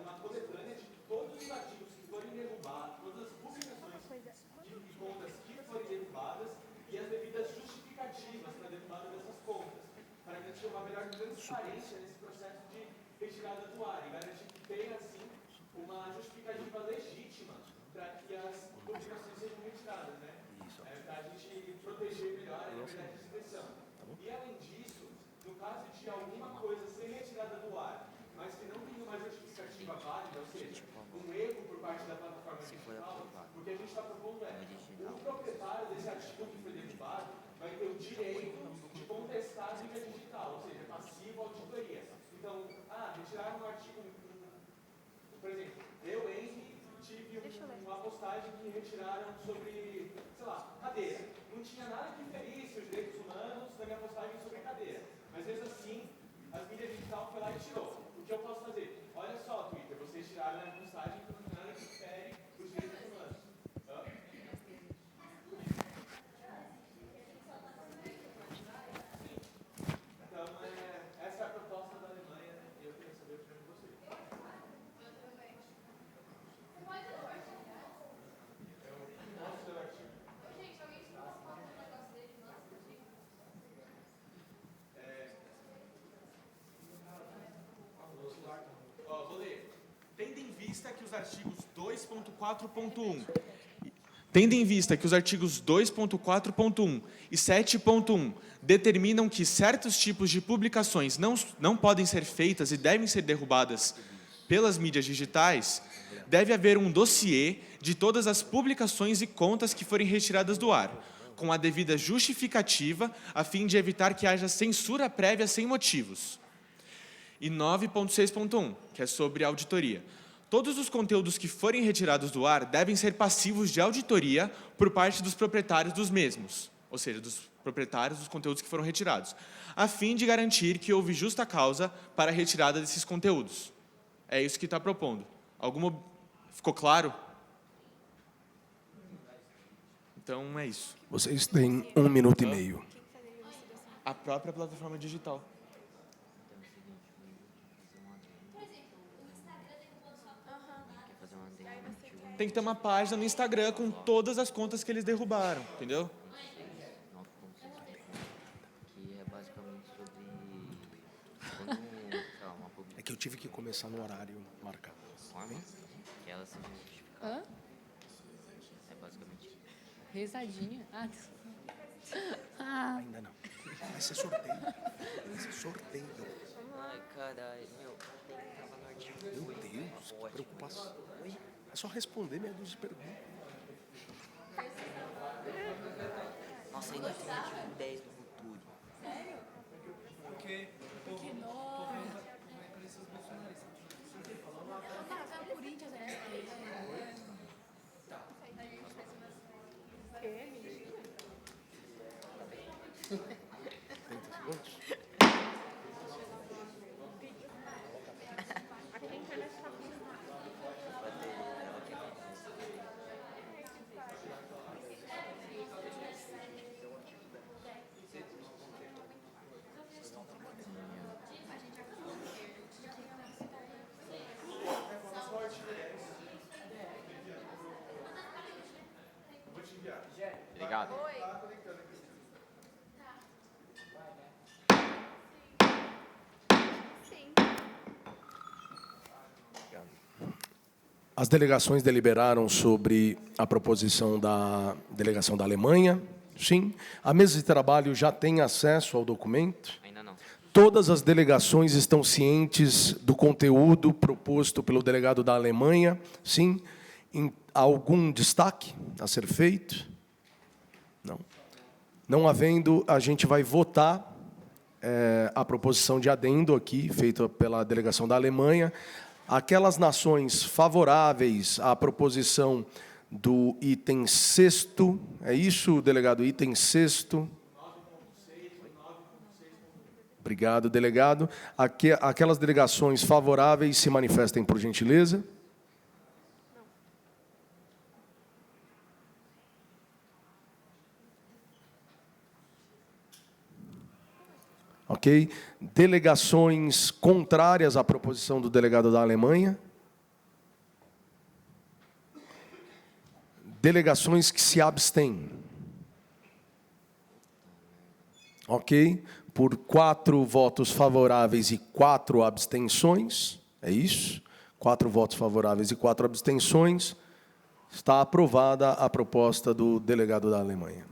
uma coletânea de todos os artigos que forem derrubados, todas as publicações de contas que forem derrubadas e as devidas justificativas para a derrubada dessas contas, para garantir uma melhor transparência nesse processo de retirada do ar e garantir que tenha, assim, uma justificativa legítima para que as publicações sejam retiradas, né? Para a gente proteger melhor a liberdade de expressão. E, além disso, no caso de alguma coisa ser retirada do ar, mas que não tenha uma justificativa válida, ou seja, um erro por parte da plataforma digital, o que a gente está propondo o proprietário desse artigo que foi derrubado vai ter o direito de contestar a mídia digital, ou seja, passiva auditoria. Então, retiraram um artigo, por exemplo, eu, Henry, tive uma postagem que retiraram sobre, sei lá, cadeira. Não tinha nada que ferisse os direitos humanos da minha postagem sobre cadeira. Mas mesmo assim, as mídias digital foi lá e tirou. O que eu posso fazer? Olha só, Twitter, vocês tiraram a postagem que não tem nada que fere os direitos humanos. Então, essa é a proposta da Alemanha e eu queria saber o que você. Vou ler. Tendo em vista que os artigos 2.4.1 Tendo em vista que os artigos 2.4.1 e 7.1 determinam que certos tipos de publicações não podem ser feitas e devem ser derrubadas pelas mídias digitais, deve haver um dossiê de todas as publicações e contas que forem retiradas do ar, com a devida justificativa, a fim de evitar que haja censura prévia sem motivos. E 9.6.1, que é sobre auditoria. Todos os conteúdos que forem retirados do ar devem ser passivos de auditoria por parte dos proprietários dos mesmos, ou seja, dos proprietários dos conteúdos que foram retirados, a fim de garantir que houve justa causa para a retirada desses conteúdos. É isso que está propondo. Ficou claro? Então, é isso. Vocês têm 1 minuto e meio. A própria plataforma digital. Tem que ter uma página no Instagram com todas as contas que eles derrubaram, entendeu? Que é basicamente sobre É que eu tive que começar no horário marcado. que ela se justifica. Hã? É basicamente. Rezadinha? Ainda não. Vai ser sorteio. Vai ser sorteio. Ai, caralho, meu. Tava no artigo. Meu Deus, que preocupação. É só responder minha dúzia de perguntas. Nossa, ainda tem artigo 10 do futuro. Sério? Porque não. Obrigado. As delegações deliberaram sobre a proposição da delegação da Alemanha. Sim. A mesa de trabalho já tem acesso ao documento? Ainda não. Todas as delegações estão cientes do conteúdo proposto pelo delegado da Alemanha? Sim. Algum destaque a ser feito? Não. Não havendo, a gente vai votar a proposição de adendo aqui, feita pela delegação da Alemanha. Aquelas nações favoráveis à proposição do item 6º, é isso, delegado? Item 6º. Obrigado, delegado. Aquelas delegações favoráveis se manifestem, por gentileza. Ok? Delegações contrárias à proposição do delegado da Alemanha. Delegações que se abstêm. Ok? Por 4 votos favoráveis e 4 abstenções. É isso? 4 votos favoráveis e 4 abstenções. Está aprovada a proposta do delegado da Alemanha.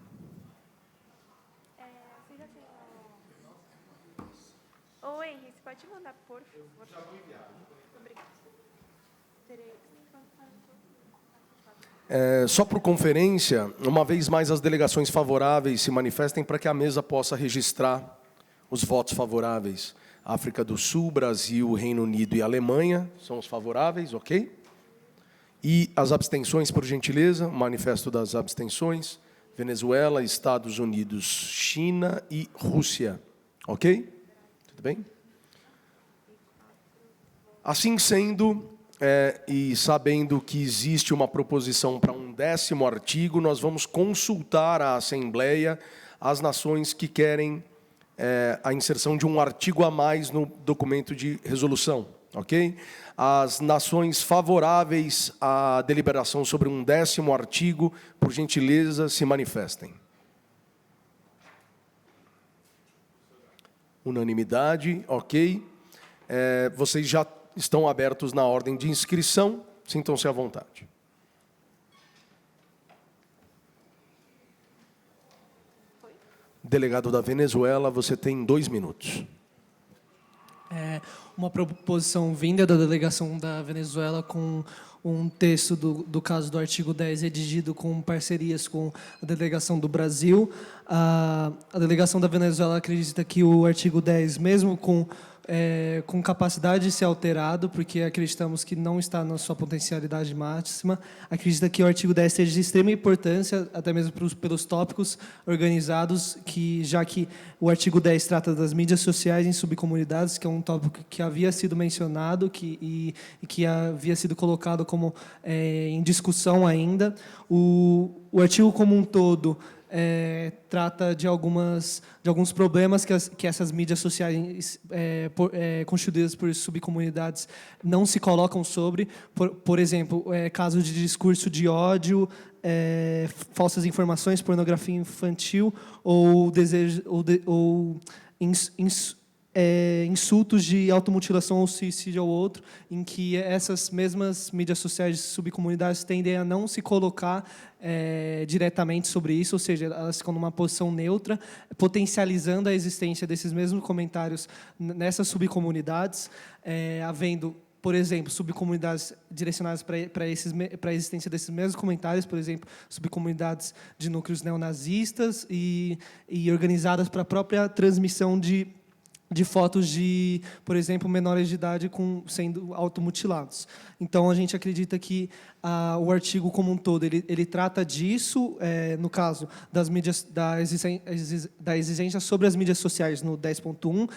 Ô, Henry, você pode mandar, por favor? Já vou enviar. Obrigada. Só por conferência, uma vez mais as delegações favoráveis se manifestem para que a mesa possa registrar os votos favoráveis. África do Sul, Brasil, Reino Unido e Alemanha são os favoráveis, ok? E as abstenções, por gentileza, o manifesto das abstenções. Venezuela, Estados Unidos, China e Rússia, ok? Tudo bem? Assim sendo, e sabendo que existe uma proposição para um 10º artigo, nós vamos consultar a Assembleia as nações que querem a inserção de um artigo a mais no documento de resolução, ok? As nações favoráveis à deliberação sobre um 10º artigo, por gentileza, se manifestem. Unanimidade, ok? Vocês já estão abertos na ordem de inscrição, sintam-se à vontade. Delegado da Venezuela, você tem 2 minutos. Uma proposição vinda da delegação da Venezuela com um texto do caso do artigo 10 redigido com parcerias com a delegação do Brasil. A delegação da Venezuela acredita que o artigo 10, mesmo com com capacidade de ser alterado, porque acreditamos que não está na sua potencialidade máxima. Acredita que o artigo 10 seja de extrema importância, até mesmo pelos tópicos organizados, já que o artigo 10 trata das mídias sociais em subcomunidades, que é um tópico que havia sido mencionado e que havia sido colocado como em discussão ainda. O artigo como um todo trata de alguns problemas que essas mídias sociais constituídas por subcomunidades não se colocam sobre. Por exemplo, casos de discurso de ódio, falsas informações, pornografia infantil ou insultos de automutilação ou suicídio ao outro, em que essas mesmas mídias sociais de subcomunidades tendem a não se colocar diretamente sobre isso, ou seja, elas ficam numa posição neutra, potencializando a existência desses mesmos comentários nessas subcomunidades, havendo, por exemplo, subcomunidades direcionadas para a existência desses mesmos comentários, por exemplo, subcomunidades de núcleos neonazistas e organizadas para a própria transmissão de fotos de, por exemplo, menores de idade sendo automutilados. Então, a gente acredita que o artigo como um todo ele trata disso, no caso da exigência sobre as mídias sociais no 10.1,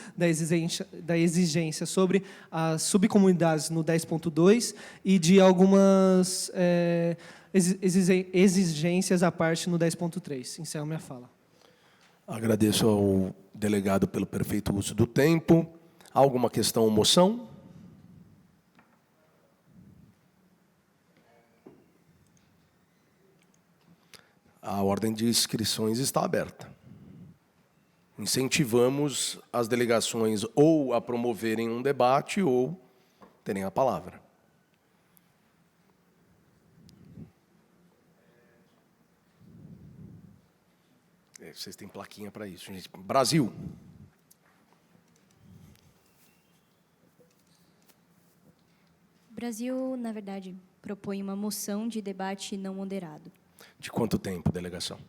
da exigência sobre as subcomunidades no 10.2 e de algumas exigências à parte no 10.3. Encerro minha fala. Agradeço ao delegado pelo perfeito uso do tempo. Há alguma questão ou moção? A ordem de inscrições está aberta. Incentivamos as delegações ou a promoverem um debate ou terem a palavra. Vocês têm plaquinha para isso, gente. Brasil. O Brasil, na verdade, propõe uma moção de debate não moderado. De quanto tempo, delegação?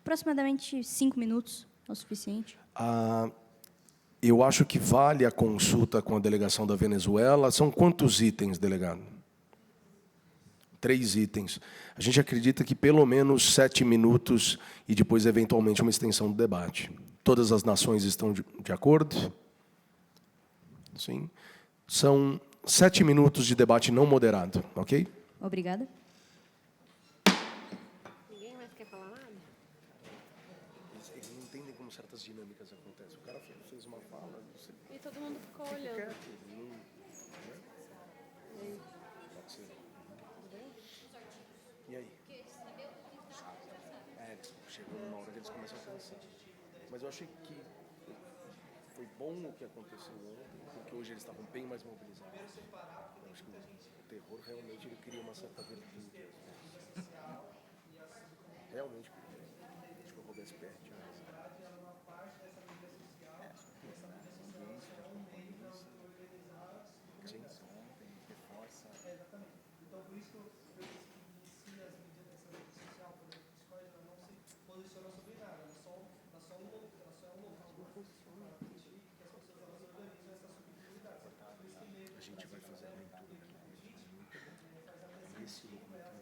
Aproximadamente 5 minutos, é o suficiente. Eu acho que vale a consulta com a delegação da Venezuela. São quantos itens, delegado? 3 itens. A gente acredita que pelo menos 7 minutos e depois, eventualmente, uma extensão do debate. Todas as nações estão de acordo? Sim. São 7 minutos de debate não moderado, ok? Obrigada. Ninguém mais quer falar nada? Eles não entendem como certas dinâmicas acontecem. O cara fez uma fala... E todo mundo ficou olhando. Pode ser. E aí? Chegou uma hora que eles começam a cansar. Mas eu achei que foi bom o que aconteceu ontem, porque hoje eles estavam bem mais mobilizados. Eu acho que o terror realmente ele cria uma certa virtude. Realmente, acho que eu vou desperte. Então, por isso que eu disse que se as mídias dessa rede social, por exemplo, Discord, ela não se posiciona sobre nada, ela só é um local para permitir que as pessoas elas organizem essas subcomunidades. Por isso que mesmo A gente vai fazer a leitura aqui. Esse documento,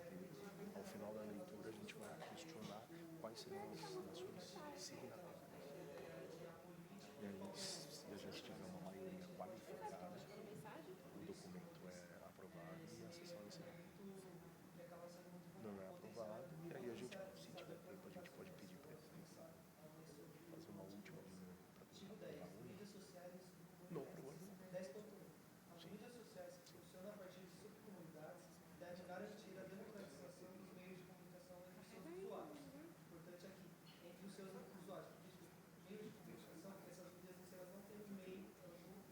ao final da leitura, a gente vai questionar quais serão as nações signatárias. E aí, se a gente tiver uma maioria qualificada, o documento é aprovado e a sessão é encerrada. Não é aprovado, e aí a gente, se tiver tempo, a gente pode pedir para ele fazer uma última dinâmica para tentar aprovar ou não. Não aprovou. 10.1. As mídias sociais que funcionam a partir de subcomunidades devem garantir a democratização dos meios de comunicação entre os seus usuários. Importante aqui, entre os seus usuários, meios de comunicação, porque essas mídias sociais não têm um meio,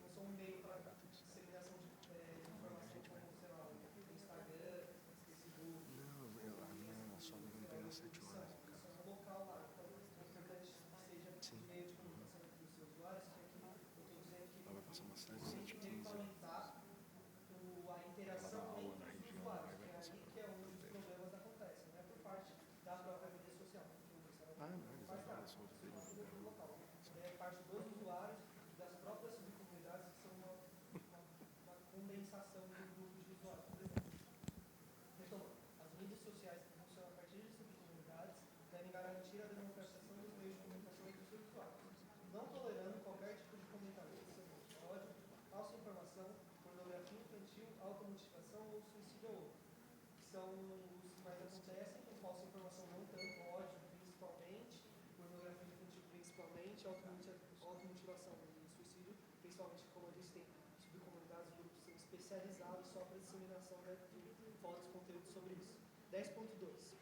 não são um meio para disseminação de informação como, sei lá, o Instagram, Facebook. Não, a minha sogra não tem às 7 horas. É um local lá, então é importante que seja meio de comunicação entre os seus usuários, que aqui eu estou dizendo que Ela vai passar uma série de 7, 15. regulamentar a interação entre os usuários, que é aí que é onde os problemas acontecem, não é por parte da própria mídia social. Não, eles faz parte. automutilação ou suicídio ou outro, que são os que mais acontecem, com falsa informação não tanto, ódio principalmente, pornografia infantil principalmente, automutilação e suicídio, principalmente como eu disse, tem subcomunidades, grupos especializados só para disseminação de fotos e conteúdos sobre isso. 10.2.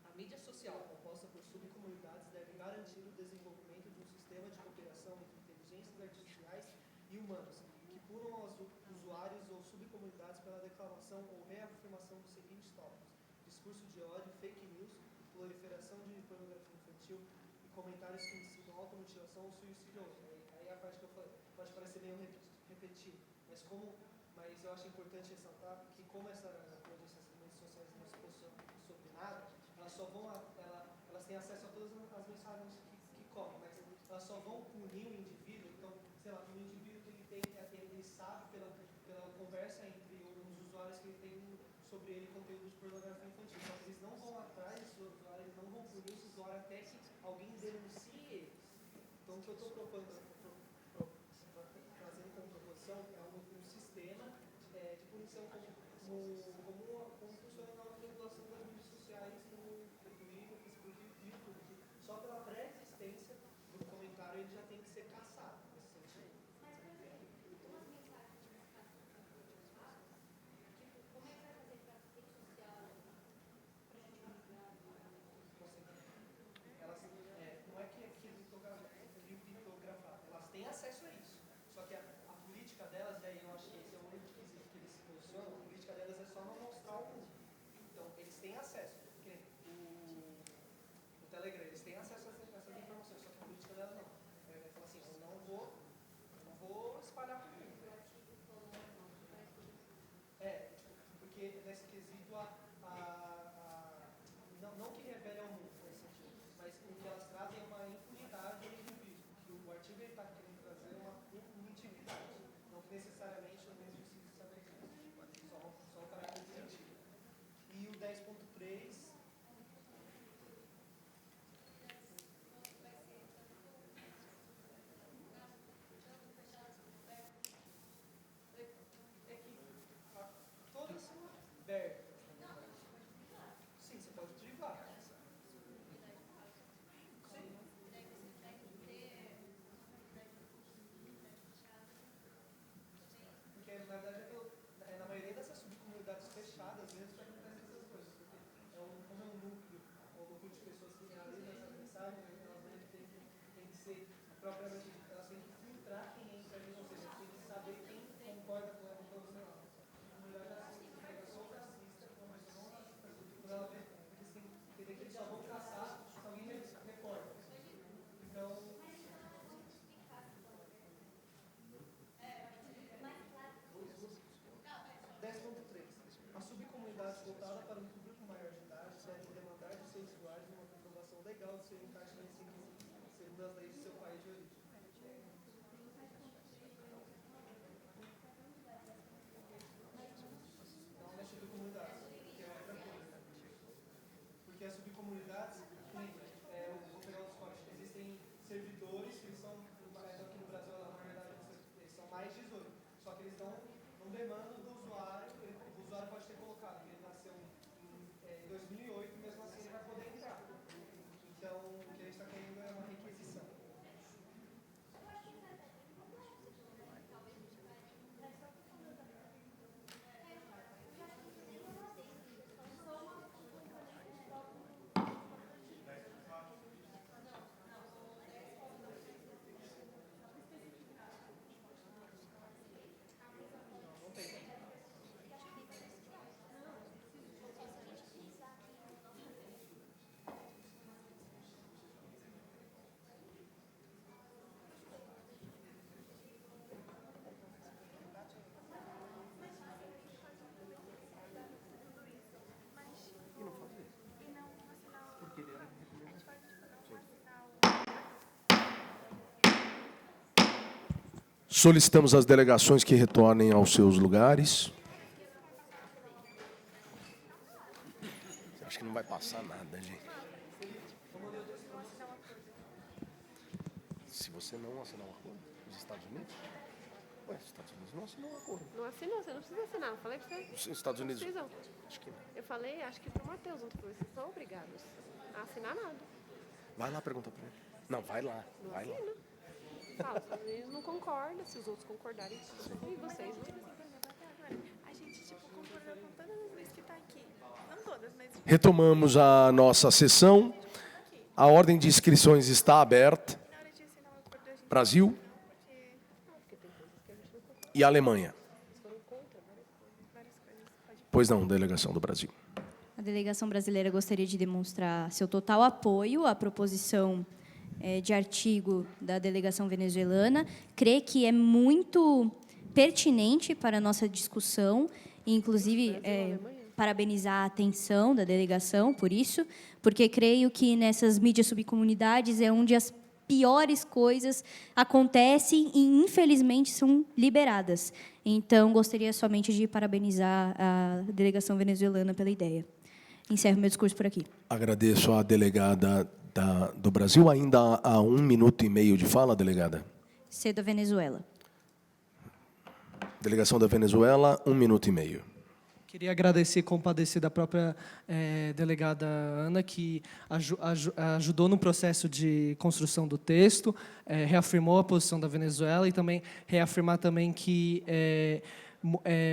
A mídia social composta por subcomunidades deve garantir o desenvolvimento de um sistema de cooperação entre inteligências artificiais e humanos, que punam aos usuários ou subcomunidades pela declamação ou reafirmação dos seguintes tópicos: discurso de ódio, fake news, proliferação de pornografia infantil e comentários que incitam automutilação ou suicídio. Aí a parte que eu falei pode parecer meio repetido, mas eu acho importante ressaltar que como essas redes sociais não se posicionam sobre nada, elas têm acesso a todas as mensagens que correm, mas elas só vão punir o indivíduo. Então, sei lá, o indivíduo que ele sabe pela conversa entre os usuários que ele tem sobre ele conteúdo de pornografia infantil. Só que eles não vão atrás desse usuário, eles não vão punir esse usuário até que alguém denuncie eles. Então, o que eu estou trazendo como proposição é um sistema de punição como funciona na regulação das mídias sociais no Twitter, Facebook e YouTube. Só pela pré-existência do comentário ele já tem que ser caçado nesse sentido. Não é que criptografado, elas têm acesso a isso. Só que a política delas, e aí eu acho que esse é o único quesito que eles se posicionam, a política delas é só não mostrar o mundo. Então, eles têm acesso. O Telegram, eles têm acesso a essas informações, só que a política delas não. Ele fala assim, eu não vou espalhar por mim. Porque nesse quesito, não que revele ao mundo, nesse sentido, mas o que elas trazem é uma impunidade ao indivíduo. Que o artigo está querendo trazer uma intimidade, não que necessariamente o mesmo precisa saber disso. Só o caráter sentido. E o 10.3... todas são abertas. Sim, você pode privar. Porque, na verdade, na maioria dessas subcomunidades fechadas, mesmo que acontecem essas coisas. Porque como é um núcleo de pessoas que realizam essas mensagens, elas têm que ser propriamente, elas têm que filtrar quem entra ali, ou seja, tem que saber quem concorda com ela, então, sei lá. A comunidade racista, pega só o racista, como eles não racistas, quando ela vê, eles têm que entender que eles só vão caçar se alguém recorda. Então, 10.3. A subcomunidade voltada para um público maior de idade deve demandar de seus usuários uma comprovação legal de seu encaixe nesse requisito, segundo as leis do seu país de origem. Não é subcomunidades, que é outra coisa. Porque as subcomunidades, vou pegar os códigos, existem servidores que são, aqui no Brasil, na verdade, eles são mais 18, só que eles não demandam do usuário, o usuário pode ter colocado que ele nasceu em 2008, mesmo assim ele vai poder entrar. Então, o que a gente está querendo é uma requisição. Solicitamos às delegações que retornem aos seus lugares. Acho que não vai passar nada, gente. Se você não assinar um acordo, os Estados Unidos? Ué, os Estados Unidos não assinou o acordo. Não assinou, você não precisa assinar. Eu falei pra você. Os Estados Unidos. Precisam. Acho que não. Eu falei, acho que pro Matheus, ontem, vocês são obrigados a assinar nada. Vai lá perguntar para ele. Não, vai lá. Não Vai lá. assina. Fala, os Estados Unidos não concordam, se os outros concordarem, e vocês não. A gente, tipo, concordou com todas as leis que tá aqui. Não todas, mas... Retomamos a nossa sessão. A ordem de inscrições está aberta. Brasil e Alemanha. Pois não, delegação do Brasil. A delegação brasileira gostaria de demonstrar seu total apoio à proposição de artigo da delegação venezuelana. Crê que é muito pertinente para a nossa discussão, e, inclusive, parabenizar a atenção da delegação por isso, porque creio que nessas mídias subcomunidades é onde as piores coisas acontecem e, infelizmente, são liberadas. Então, gostaria somente de parabenizar a delegação venezuelana pela ideia. Encerro meu discurso por aqui. Agradeço à delegada do Brasil. Ainda há 1 minuto e meio de fala, delegada. Cedo a Venezuela. Delegação da Venezuela, 1 minuto e meio. Queria agradecer e compadecer da própria delegada Ana, que ajudou no processo de construção do texto, reafirmou a posição da Venezuela e também reafirmar também que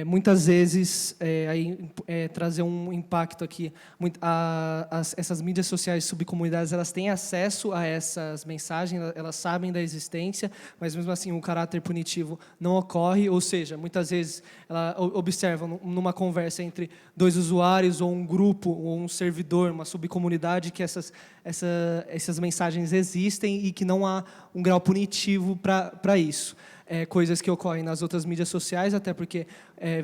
muitas vezes trazer um impacto aqui. Essas mídias sociais subcomunidades, elas têm acesso a essas mensagens, elas sabem da existência, mas mesmo assim o caráter punitivo não ocorre, ou seja, muitas vezes ela observa numa conversa entre 2 usuários ou um grupo ou um servidor, uma subcomunidade, que essas mensagens existem e que não há um grau punitivo para isso. Coisas que ocorrem nas outras mídias sociais, até porque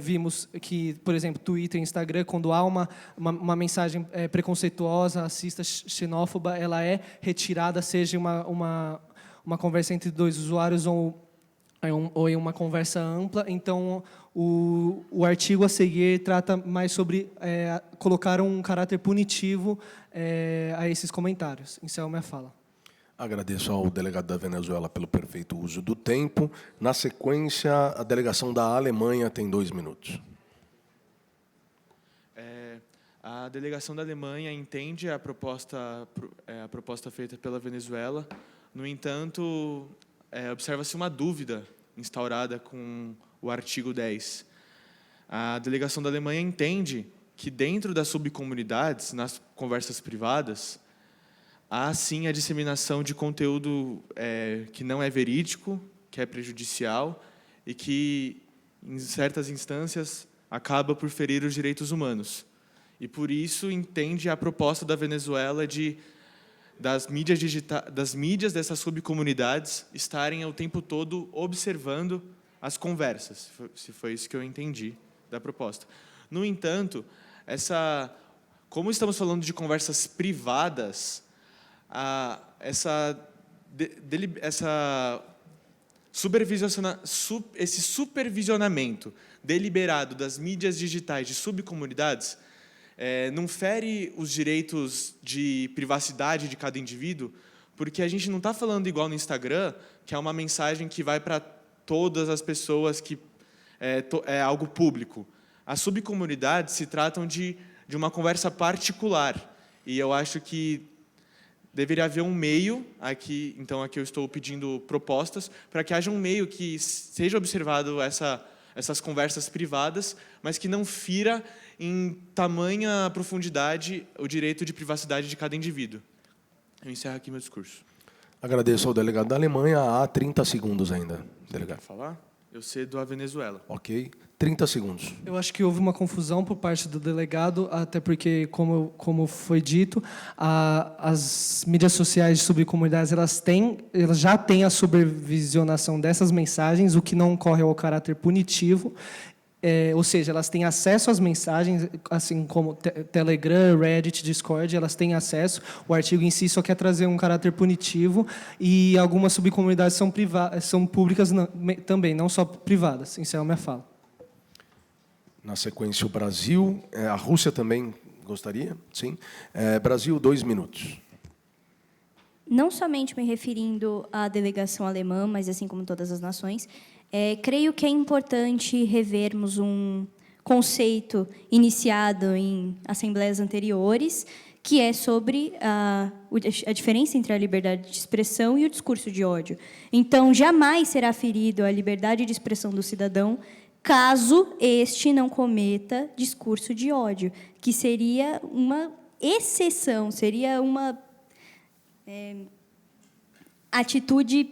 vimos que, por exemplo, Twitter e Instagram, quando há uma mensagem preconceituosa, racista, xenófoba, ela é retirada, seja uma conversa entre 2 usuários ou em uma conversa ampla. Então, o artigo a seguir trata mais sobre colocar um caráter punitivo a esses comentários. Encerro minha fala. Agradeço ao delegado da Venezuela pelo perfeito uso do tempo. Na sequência, a delegação da Alemanha tem 2 minutos. A delegação da Alemanha entende a proposta feita pela Venezuela. No entanto, observa-se uma dúvida instaurada com o artigo 10. A delegação da Alemanha entende que dentro das subcomunidades, nas conversas privadas, há, sim, a disseminação de conteúdo que não é verídico, que é prejudicial e que, em certas instâncias, acaba por ferir os direitos humanos. E, por isso, entende a proposta da Venezuela das mídias dessas subcomunidades estarem o tempo todo observando as conversas, se foi isso que eu entendi da proposta. No entanto, como estamos falando de conversas privadas, esse supervisionamento deliberado das mídias digitais de subcomunidades não fere os direitos de privacidade de cada indivíduo, porque a gente não está falando igual no Instagram, que é uma mensagem que vai para todas as pessoas, que é algo público. As subcomunidades se tratam de uma conversa particular, e eu acho que deveria haver um meio, aqui eu estou pedindo propostas, para que haja um meio que seja observado essas conversas privadas, mas que não fira em tamanha profundidade o direito de privacidade de cada indivíduo. Eu encerro aqui meu discurso. Agradeço ao delegado da Alemanha. Há 30 segundos ainda, delegado. Quer falar? Eu cedo a Venezuela. Ok. 30 segundos. Eu acho que houve uma confusão por parte do delegado, até porque, como foi dito, as mídias sociais de subcomunidades elas já têm a supervisionação dessas mensagens, o que não ocorre ao caráter punitivo. Ou seja, elas têm acesso às mensagens, assim como Telegram, Reddit, Discord, elas têm acesso. O artigo em si só quer trazer um caráter punitivo, e algumas subcomunidades são públicas também, não só privadas. Encerro minha fala. Na sequência, o Brasil. A Rússia também gostaria? Sim. Brasil, 2 minutos. Não somente me referindo à delegação alemã, mas assim como todas as nações, Creio que é importante revermos um conceito iniciado em assembleias anteriores, que é sobre a diferença entre a liberdade de expressão e o discurso de ódio. Então, jamais será ferido a liberdade de expressão do cidadão caso este não cometa discurso de ódio, que seria uma exceção, seria uma atitude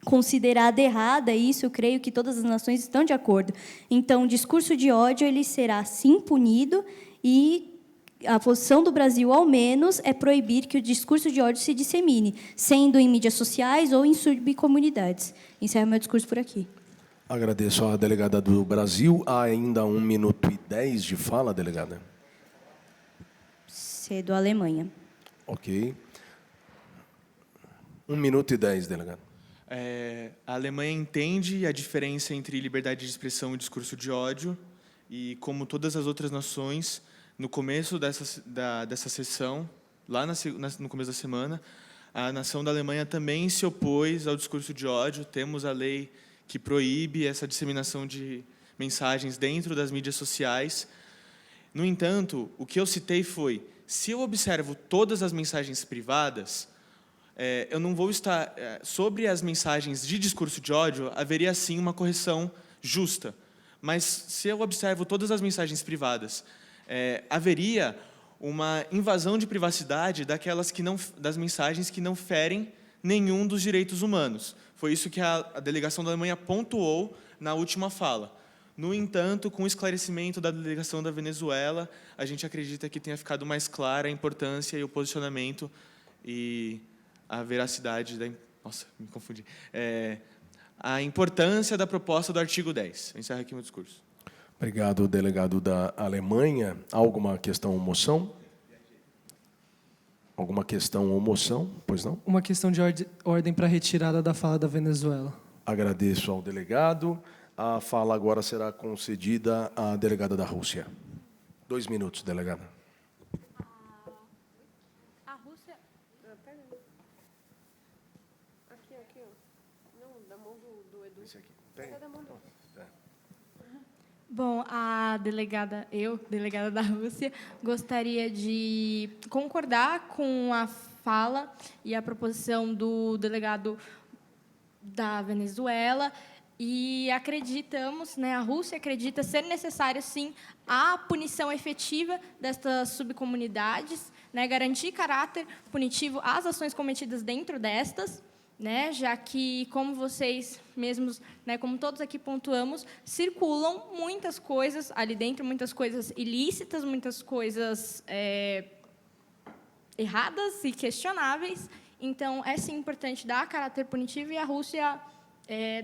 considerada errada, e isso eu creio que todas as nações estão de acordo. Então, o discurso de ódio ele será sim punido, e a posição do Brasil, ao menos, é proibir que o discurso de ódio se dissemine, sendo em mídias sociais ou em subcomunidades. Encerro meu discurso por aqui. Agradeço à delegada do Brasil. Há ainda 1 minuto e 10 de fala, delegada. Cedo, Alemanha. Ok. 1 minuto e 10, delegado. A Alemanha entende a diferença entre liberdade de expressão e discurso de ódio, e, como todas as outras nações, no começo dessa sessão, lá no começo da semana, a nação da Alemanha também se opôs ao discurso de ódio. Temos a lei que proíbe essa disseminação de mensagens dentro das mídias sociais. No entanto, o que eu citei foi, se eu observo todas as mensagens privadas, eu não vou estar... sobre as mensagens de discurso de ódio, haveria, sim, uma correção justa. Mas, se eu observo todas as mensagens privadas, haveria uma invasão de privacidade das mensagens que não ferem nenhum dos direitos humanos. Foi isso que a delegação da Alemanha pontuou na última fala. No entanto, com o esclarecimento da delegação da Venezuela, a gente acredita que tenha ficado mais clara a importância e o posicionamento e a veracidade da... Nossa, me confundi. A importância da proposta do artigo 10. Eu encerro aqui meu discurso. Obrigado, delegado da Alemanha. Há alguma questão ou moção? Alguma questão ou moção? Pois não? Uma questão de ordem para retirada da fala da Venezuela. Agradeço ao delegado. A fala agora será concedida à delegada da Rússia. 2 minutos, delegada. A Rússia... Aqui, ó. Não, da mão do Edu. Esse aqui. Pega da mão do... Bom, delegada da Rússia, gostaria de concordar com a fala e a proposição do delegado da Venezuela, e acreditamos, a Rússia acredita ser necessário, sim, a punição efetiva destas subcomunidades, garantir caráter punitivo às ações cometidas dentro destas, já que, como vocês mesmos, como todos aqui pontuamos, circulam muitas coisas ali dentro, muitas coisas ilícitas, muitas coisas erradas e questionáveis. Então, é sim importante dar caráter punitivo, e a Rússia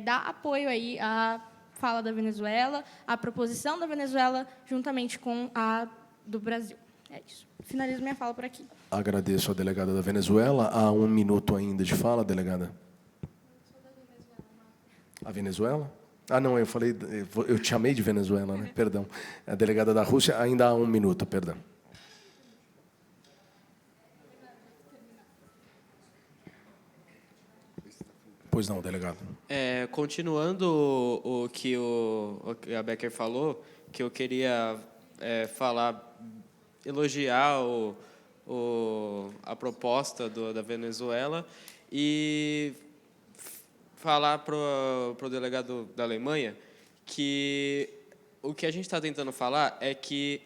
dá apoio aí à fala da Venezuela, à proposição da Venezuela, juntamente com a do Brasil. É isso. Finalizo minha fala por aqui. Agradeço à delegada da Venezuela. Há 1 minuto ainda de fala, delegada. A Venezuela? Ah, não, eu te chamei de Venezuela, né? Perdão. A delegada da Rússia, ainda há 1 minuto, perdão. Pois não, delegado. Continuando o que a Becker falou, que eu queria elogiar a proposta da Venezuela e falar para o delegado da Alemanha que o que a gente está tentando falar é que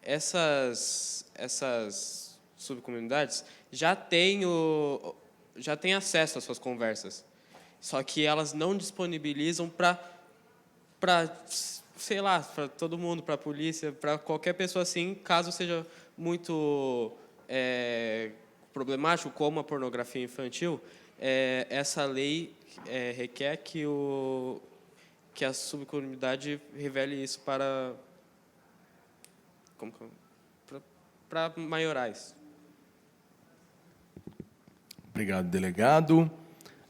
essas subcomunidades já têm acesso às suas conversas, só que elas não disponibilizam para sei lá, para todo mundo, para a polícia, para qualquer pessoa assim, caso seja muito problemático, como a pornografia infantil. Essa lei requer que a subcomunidade revele isso para maiorais. Obrigado, delegado.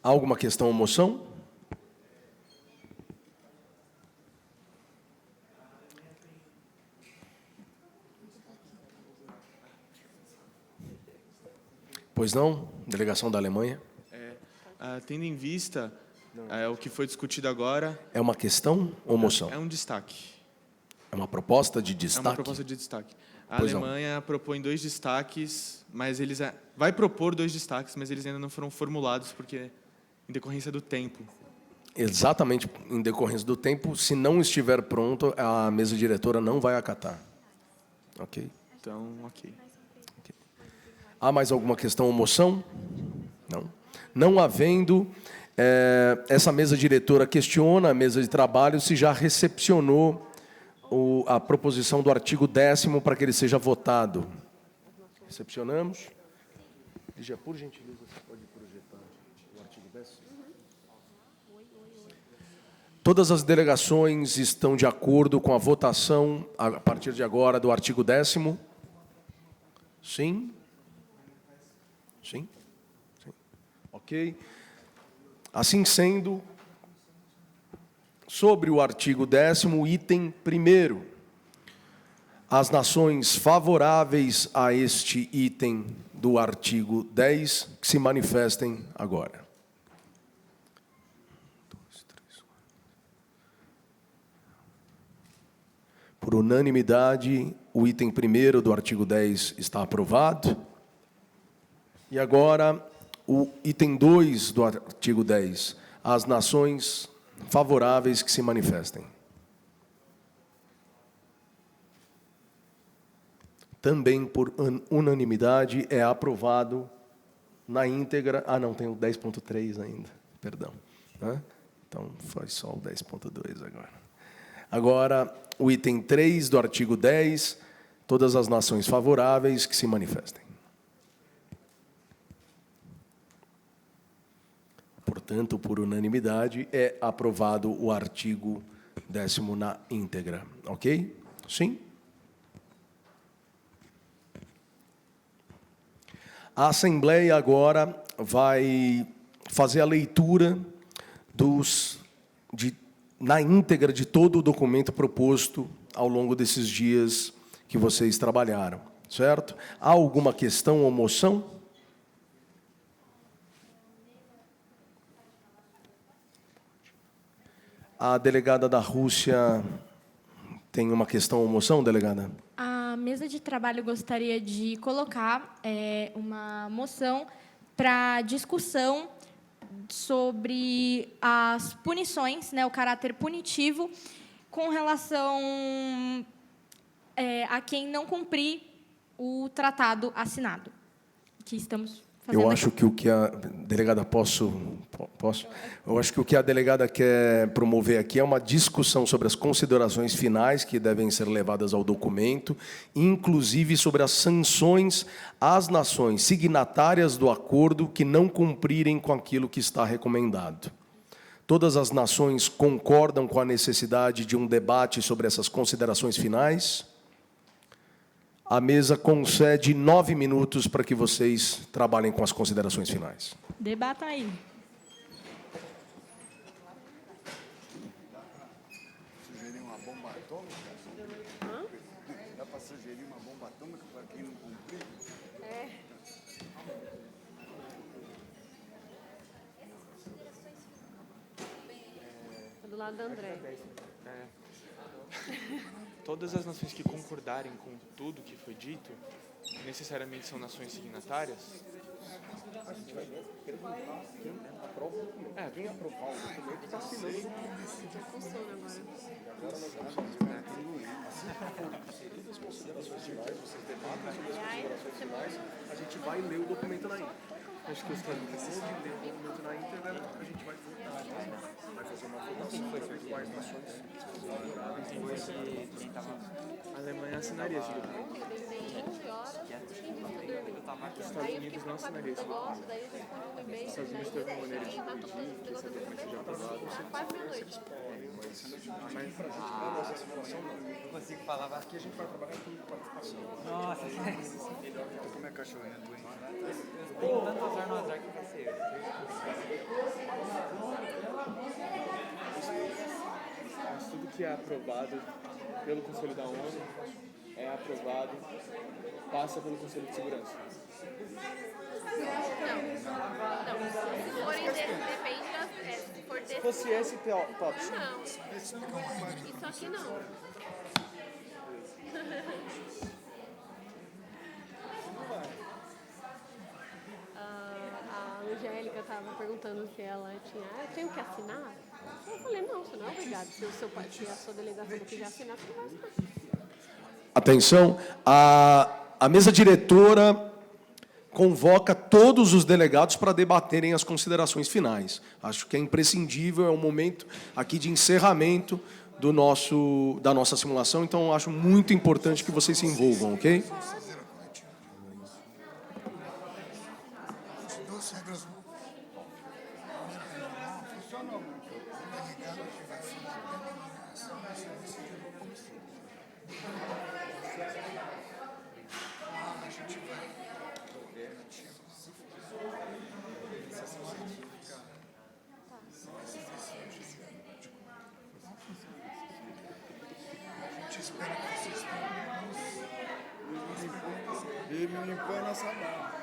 Há alguma questão ou moção? Pois não? Delegação da Alemanha. Tendo em vista O que foi discutido agora... É uma questão ou moção? É um destaque. É uma proposta de destaque? É uma proposta de destaque. A Pois não. Alemanha propõe 2 destaques, mas eles... Vai propor 2 destaques, mas eles ainda não foram formulados, porque em decorrência do tempo. Exatamente, em decorrência do tempo, se não estiver pronto, a mesa diretora não vai acatar. Ok? Então, ok. Há mais alguma questão ou moção? Não. Não havendo, essa mesa diretora questiona a mesa de trabalho se já recepcionou a proposição do artigo 10º para que ele seja votado. Recepcionamos. Lígia, por gentileza, você pode projetar o artigo 10º? Todas as delegações estão de acordo com a votação, a partir de agora, do artigo 10º? Sim? Sim? Sim. Ok. Assim sendo, sobre o artigo 10º, item 1º, as nações favoráveis a este item do artigo 10, que se manifestem agora. Por unanimidade, o item 1º do artigo 10 está aprovado. E agora, o item 2 do artigo 10, as nações favoráveis que se manifestem. Também por unanimidade é aprovado na íntegra. Ah, não, tem o 10.3 ainda, perdão. Então, foi só o 10.2 agora. Agora, o item 3 do artigo 10, todas as nações favoráveis que se manifestem. Portanto, por unanimidade, é aprovado o artigo 10º na íntegra. Ok? Sim? A Assembleia agora vai fazer a leitura na íntegra de todo o documento proposto ao longo desses dias que vocês trabalharam, certo? Há alguma questão ou moção? A delegada da Rússia tem uma questão ou moção, delegada? A mesa de trabalho gostaria de colocar uma moção para discussão sobre as punições, o caráter punitivo, com relação a quem não cumprir o tratado assinado, que estamos fazendo. Eu acho que o que a delegada posso? Eu acho que o que a delegada quer promover aqui é uma discussão sobre as considerações finais que devem ser levadas ao documento, inclusive sobre as sanções às nações signatárias do acordo que não cumprirem com aquilo que está recomendado. Todas as nações concordam com a necessidade de um debate sobre essas considerações finais? A mesa concede 9 minutos para que vocês trabalhem com as considerações finais. Debata aí. Sugerir uma bomba atômica? Dá para sugerir uma bomba atômica para quem não cumprir? Tá do lado da André. Todas as nações que concordarem com tudo que foi dito, necessariamente são nações signatárias? A gente vai perguntar quem aprova o documento. Quem aprovar o documento está assinando o documento. Já funciona agora. Agora nós vamos fazer assim que for inseridas as considerações finais, vocês debatem sobre as considerações finais, a gente vai ler o documento na íntegra. Acho que os depois de ler o documento na íntegra, a gente vai votar. Vai fazer uma votação sobre quais nações. A Alemanha assinaria esse documento. Os Estados Unidos não assinariam esse documento. Os Estados Unidos teve uma maneira de impedir que esse documento seja aprovado. Eles podem, mas para a gente ver a nossa situação, não consigo falar. Aqui a gente vai trabalhar com participação. Nossa, Tô com minha cachorrinha doente. tem tanto azar no azar que vai ser. Mas tudo que é aprovado pelo Conselho da ONU é aprovado, passa pelo Conselho de Segurança. Se for depende das... se for Se fosse esse tópico. Não. Isso aqui não. A Angélica estava perguntando se ela tinha... eu tenho que assinar? Eu falei, não, você não é obrigado. Se o seu pai, se a sua delegação não quiser assinar, você não vai assinar. Atenção, a mesa diretora convoca todos os delegados para debaterem as considerações finais. Acho que é imprescindível, é um momento aqui de encerramento da nossa simulação, então acho muito importante que vocês se envolvam, ok? Duas regras. Funcionou muito. O delegado que vai falar a gente vai a gente espera que vocês E me limpando essa barra.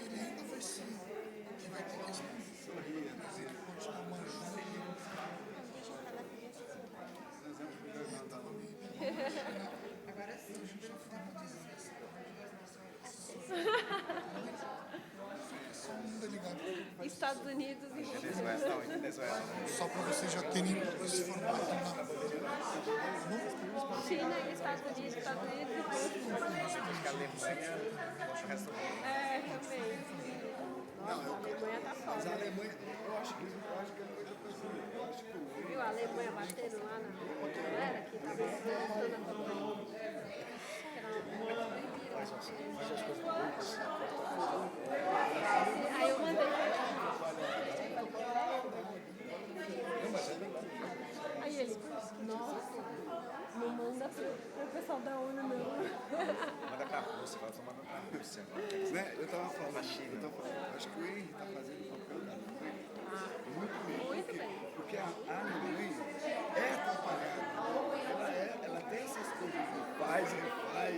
ele ainda vai ser que vai ter que responder, mas ele continua manjando. Agora sim, a gente já foi só um delegado. Estados Unidos e Só para vocês já terem esse formato China e Estados Unidos e também. Nossa, a Alemanha tá foda. Mas a Alemanha, eu acho que Viu a Alemanha batendo lá na galera que tava voltando a Copa? Aí eu mandei. Aí ele, nossa, não manda pro pessoal da ONU, não. Manda pra Rússia, vai mandando pra Rússia. Né? Eu tava falando, acho que o Henry tá fazendo o papel da Alemanha muito bem. Porque a Alemanha é atrapalhada. Ela tem essas coisas de faz, refaz,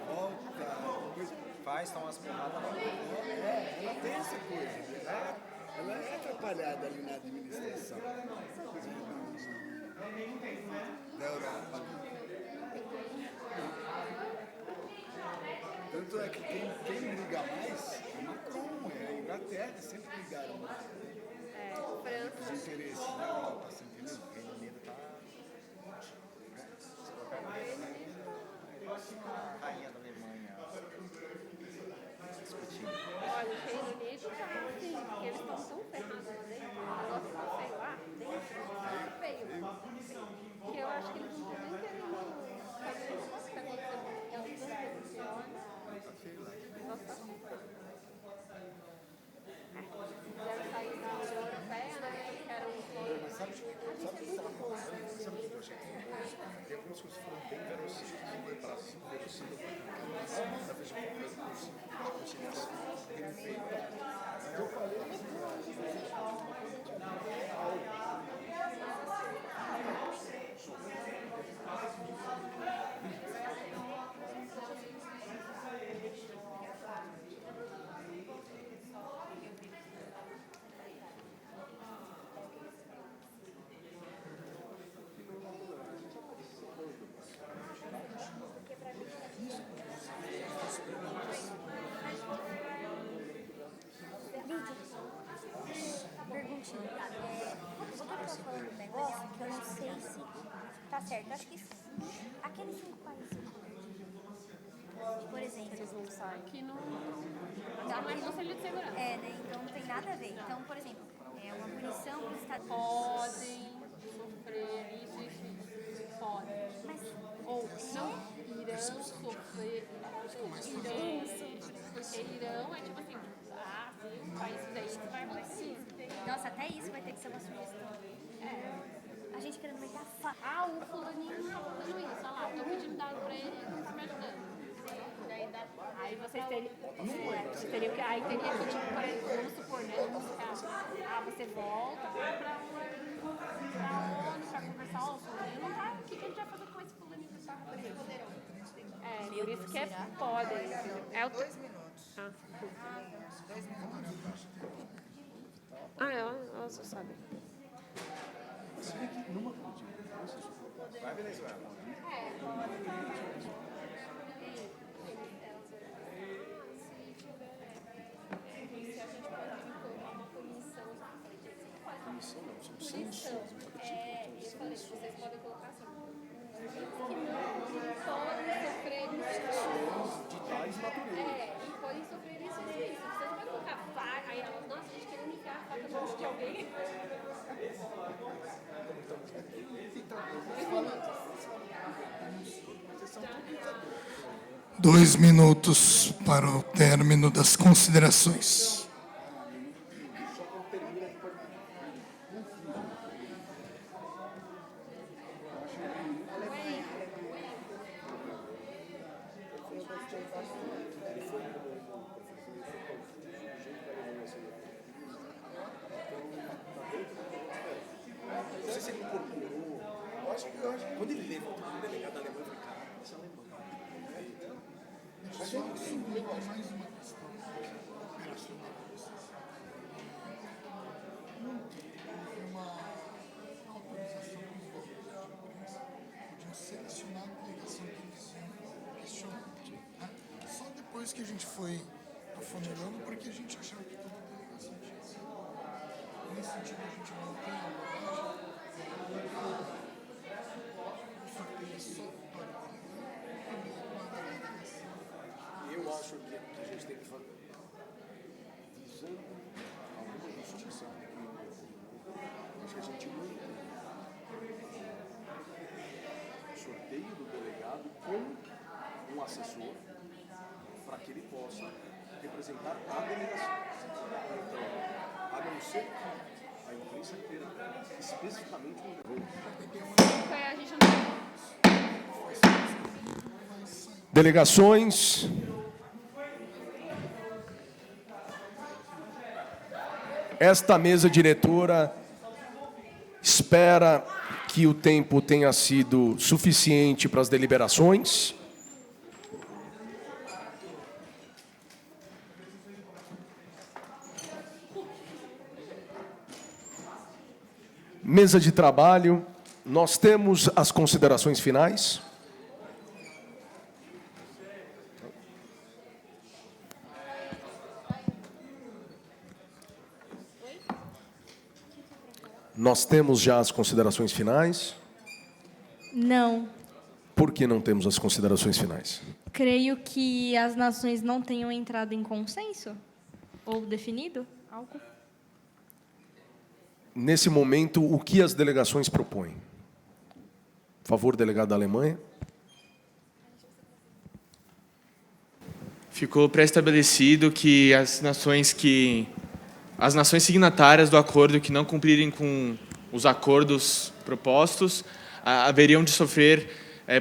volta, faz, toma umas porradas. Ela tem essa coisa. Ela é atrapalhada ali na administração da Europa. Tanto é que quem briga mais é Macron, é a Inglaterra, sempre brigaram mais. França. Os interesses da Europa, assim, entendeu? O Reino Unido tá... A rainha da Alemanha discutindo. Olha, o Reino Unido tá assim, porque eles estão tão ferrados lá dentro, o negócio tá feio lá dentro, feio, que eu acho que eles não estão nem querendo fazer o negócio que tá acontecendo. É o negócio que olha, o negócio tá feio. Quiseram sair da União Europeia, né, que era um plano. Mas sabe o que eu achei? Tem algumas coisas que foram bem verossímiles, para verossímil, da vez de conciliação, ele veio. Eu falei Perguntinha. Você está falando um negócio que eu não sei se tá certo. Acho que aqueles 5 países por exemplo, eles não saem. Que não é Conselho de Segurança. É, né? Então não tem nada a ver. Então, por exemplo, uma punição para os Estados Unidos. Podem sofrer isso. Podem. Mas, ou não irão sofrer. Irão, porque Irão é tipo assim, sim, países aí Nossa, até isso vai ter que ser uma sugestão. A gente querendo meter a faca. Ah, o fulaninho não tá fazendo isso. Olha lá, tô pedindo dado pra ele e não tá me ajudando. Aí vocês teriam que... Aí teria que, tipo, por exemplo, vamos supor, né? Você volta pra ONU pra conversar, ó, o fulaninho não tá... O que a gente vai fazer com esse fulaninho que tá fazendo? Por isso que pode. É o... 2 minutos. Ela só sabe. Vai, Venezuela. Comissão não, são sanções. Eu falei que vocês podem colocar assim. Que não podem sofrer De tais natureza. e podem sofrer isso. Vocês não podem colocar faca. Aí elas, nossa, a gente querendo enfiar a faca no rosto de alguém. 2 minutos para o término das considerações. Não sei se ele incorporou. Eu acho que quando ele levantou o delegado da Alemanha, eu falei, cara, esse é alemão. Só subir mais uma questão operacional para vocês. Não houve uma autorização dos veículos de imprensa, podiam selecionar a delegação que eles iam questionar. Né? Só depois que a gente foi afunilando, porque a gente achava que toda a delegação tinha sido. Nesse sentido, a gente mantém a abordagem. O sorteio só para o Eu acho que a gente tem que fazer, visando alguma justiça, acho que a gente mantém o sorteio do delegado com um assessor para que ele possa representar a delegação. Então, a não ser que a imprensa inteira especificamente não levou. A gente não tem. Delegações. Esta mesa diretora espera que o tempo tenha sido suficiente para as deliberações. Mesa de trabalho, nós temos as considerações finais. Nós temos já as considerações finais. Não. Por que não temos as considerações finais? Creio que as nações não tenham entrado em consenso ou definido algo. Nesse momento, o que as delegações propõem? Por favor, delegado da Alemanha. Ficou pré-estabelecido que as nações signatárias do acordo que não cumprirem com os acordos propostos haveriam de sofrer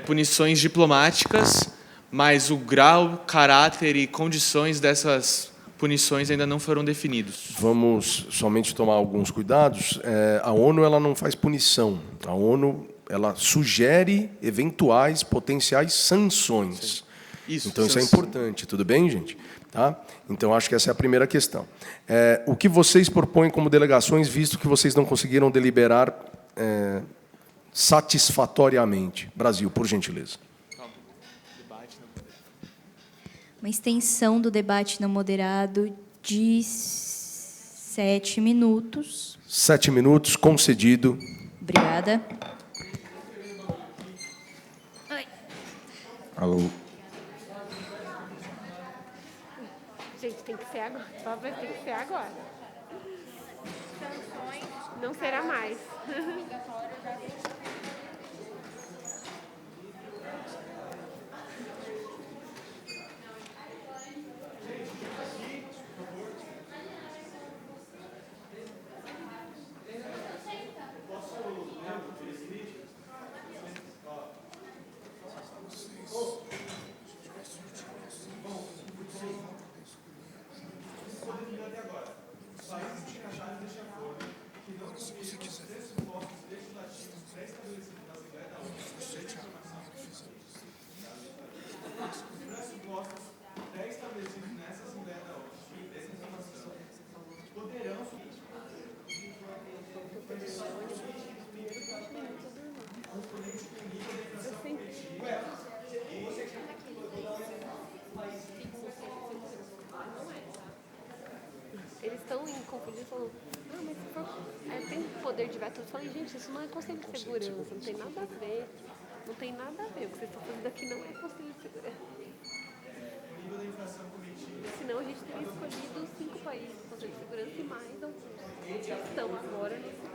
punições diplomáticas, mas o grau, caráter e condições dessas punições ainda não foram definidos. Vamos somente tomar alguns cuidados. A ONU ela não faz punição. A ONU ela sugere eventuais potenciais sanções. Então isso é importante. Tudo bem, gente? Tá? Então acho que essa é a primeira questão. O que vocês propõem como delegações, visto que vocês não conseguiram deliberar satisfatoriamente? Brasil, por gentileza. Uma extensão do debate não moderado de 7 minutos. 7 minutos, concedido. Obrigada. Alô. Gente, tem que ser agora. Só vai ter que ser agora. Não será mais. tão inconfundíveis, falando, não, mas se for, tem poder de veto. Eu falei, gente, isso não é Conselho de Segurança, não tem nada a ver. Não tem nada a ver. O que vocês estão fazendo aqui não é Conselho de Segurança. Senão a gente teria escolhido 5 países do Conselho de Segurança e mais alguns que estão agora nesse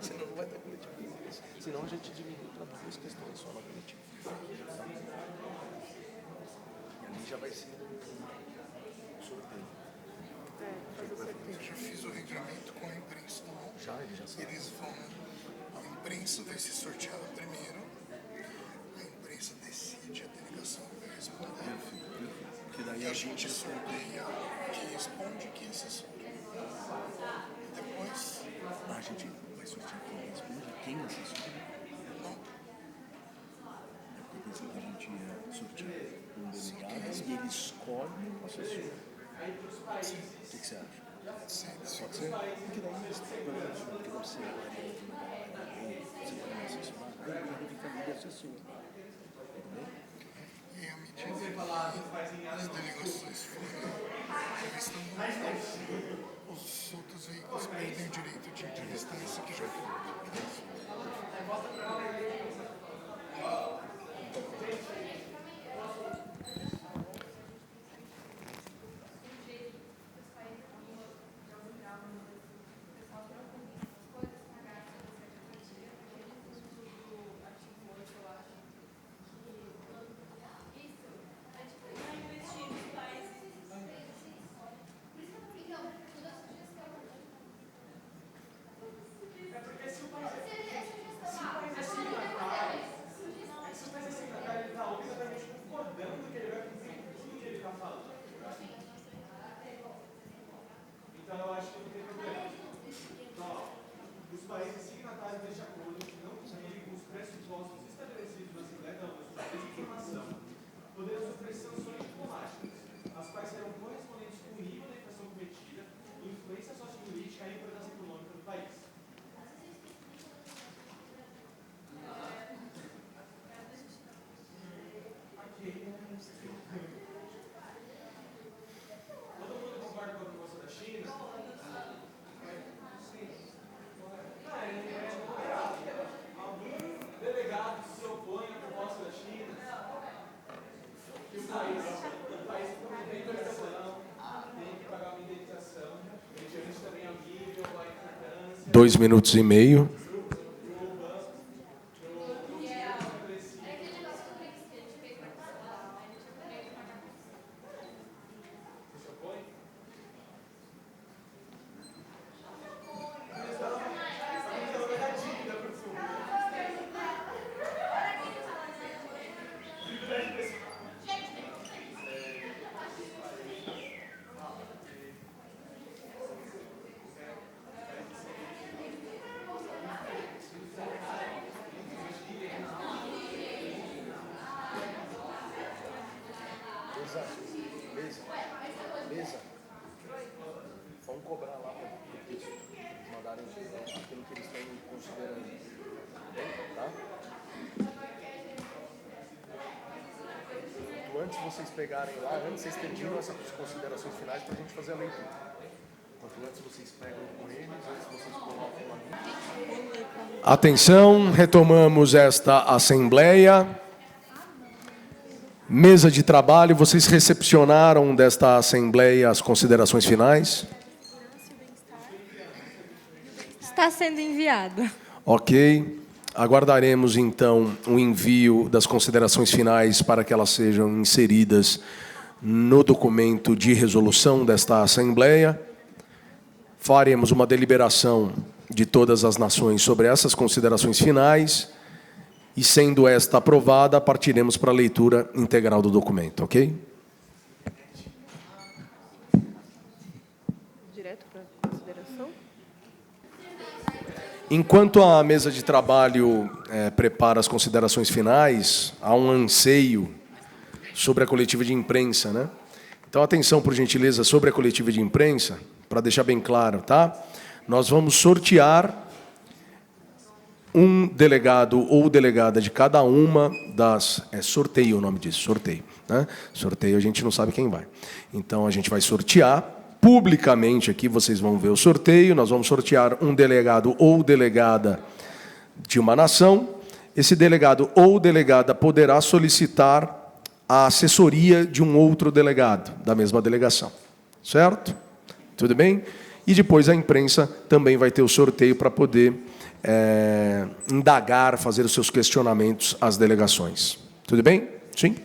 Senão não vai ter coletivo. Senão a gente diminui para 2 questões só na coletiva. E ali já vai ser um sorteio. Eu já fiz o regramento com a imprensa na mão. Ele já sabe. Eles vão. A imprensa vai ser sorteada primeiro. A imprensa decide, a delegação vai responder. E a gente sorteia quem responde e quem assessora. Depois. A gente vai sortear quem responde, quem assessora. Não. É porque eu pensei que a gente ia sortear um delegado e ele escolhe o assessor. Sim. O que você acha? Sim, pode ser? Porque daí eles porque você pode assessorar, aí ele fica ali de assessor. Tudo bem? E à medida que as delegações forem entrevistando, os outros veículos perdem o direito de entrevistar esse que já foi. Então, eu acho que não tem problema. Então, os países signatários deste acordo não cumprem os pressupostos estabelecidos na Assembleia da ONU sobre desinformação, poderão sofrer sanções diplomáticas, as quais serão correspondentes com o nível da infração cometida, influência sociopolítica e importância econômica do país. Todo mundo concorda com a proposta da China? Algum delegado se opõe à proposta da China? Que o país não tem indenização, tem que pagar uma indenização, mediante também ao nível, a importância. 2 minutos e meio. Mesa. Vamos cobrar lá para eles mandarem aquilo que eles estão considerando. Tá? Quanto antes vocês pegarem lá, antes vocês terminam essas considerações finais para a gente fazer a leitura. Quanto antes vocês pegam com eles, antes vocês colocam lá. Atenção, retomamos esta assembleia. Mesa de trabalho, vocês recepcionaram desta assembleia as considerações finais? Está sendo enviado. Ok. Aguardaremos, então, o envio das considerações finais para que elas sejam inseridas no documento de resolução desta assembleia. Faremos uma deliberação de todas as nações sobre essas considerações finais. E, sendo esta aprovada, partiremos para a leitura integral do documento, ok? Direto para consideração? Enquanto a mesa de trabalho prepara as considerações finais, há um anseio sobre a coletiva de imprensa, né? Então, atenção, por gentileza, sobre a coletiva de imprensa, para deixar bem claro, tá? Nós vamos sortear um delegado ou delegada de cada uma das... É sorteio o nome disso, sorteio, né? Sorteio a gente não sabe quem vai. Então, a gente vai sortear publicamente aqui, vocês vão ver o sorteio, nós vamos sortear um delegado ou delegada de uma nação. Esse delegado ou delegada poderá solicitar a assessoria de um outro delegado da mesma delegação. Certo? Tudo bem? E depois a imprensa também vai ter o sorteio para poder indagar, fazer os seus questionamentos às delegações. Tudo bem? Sim?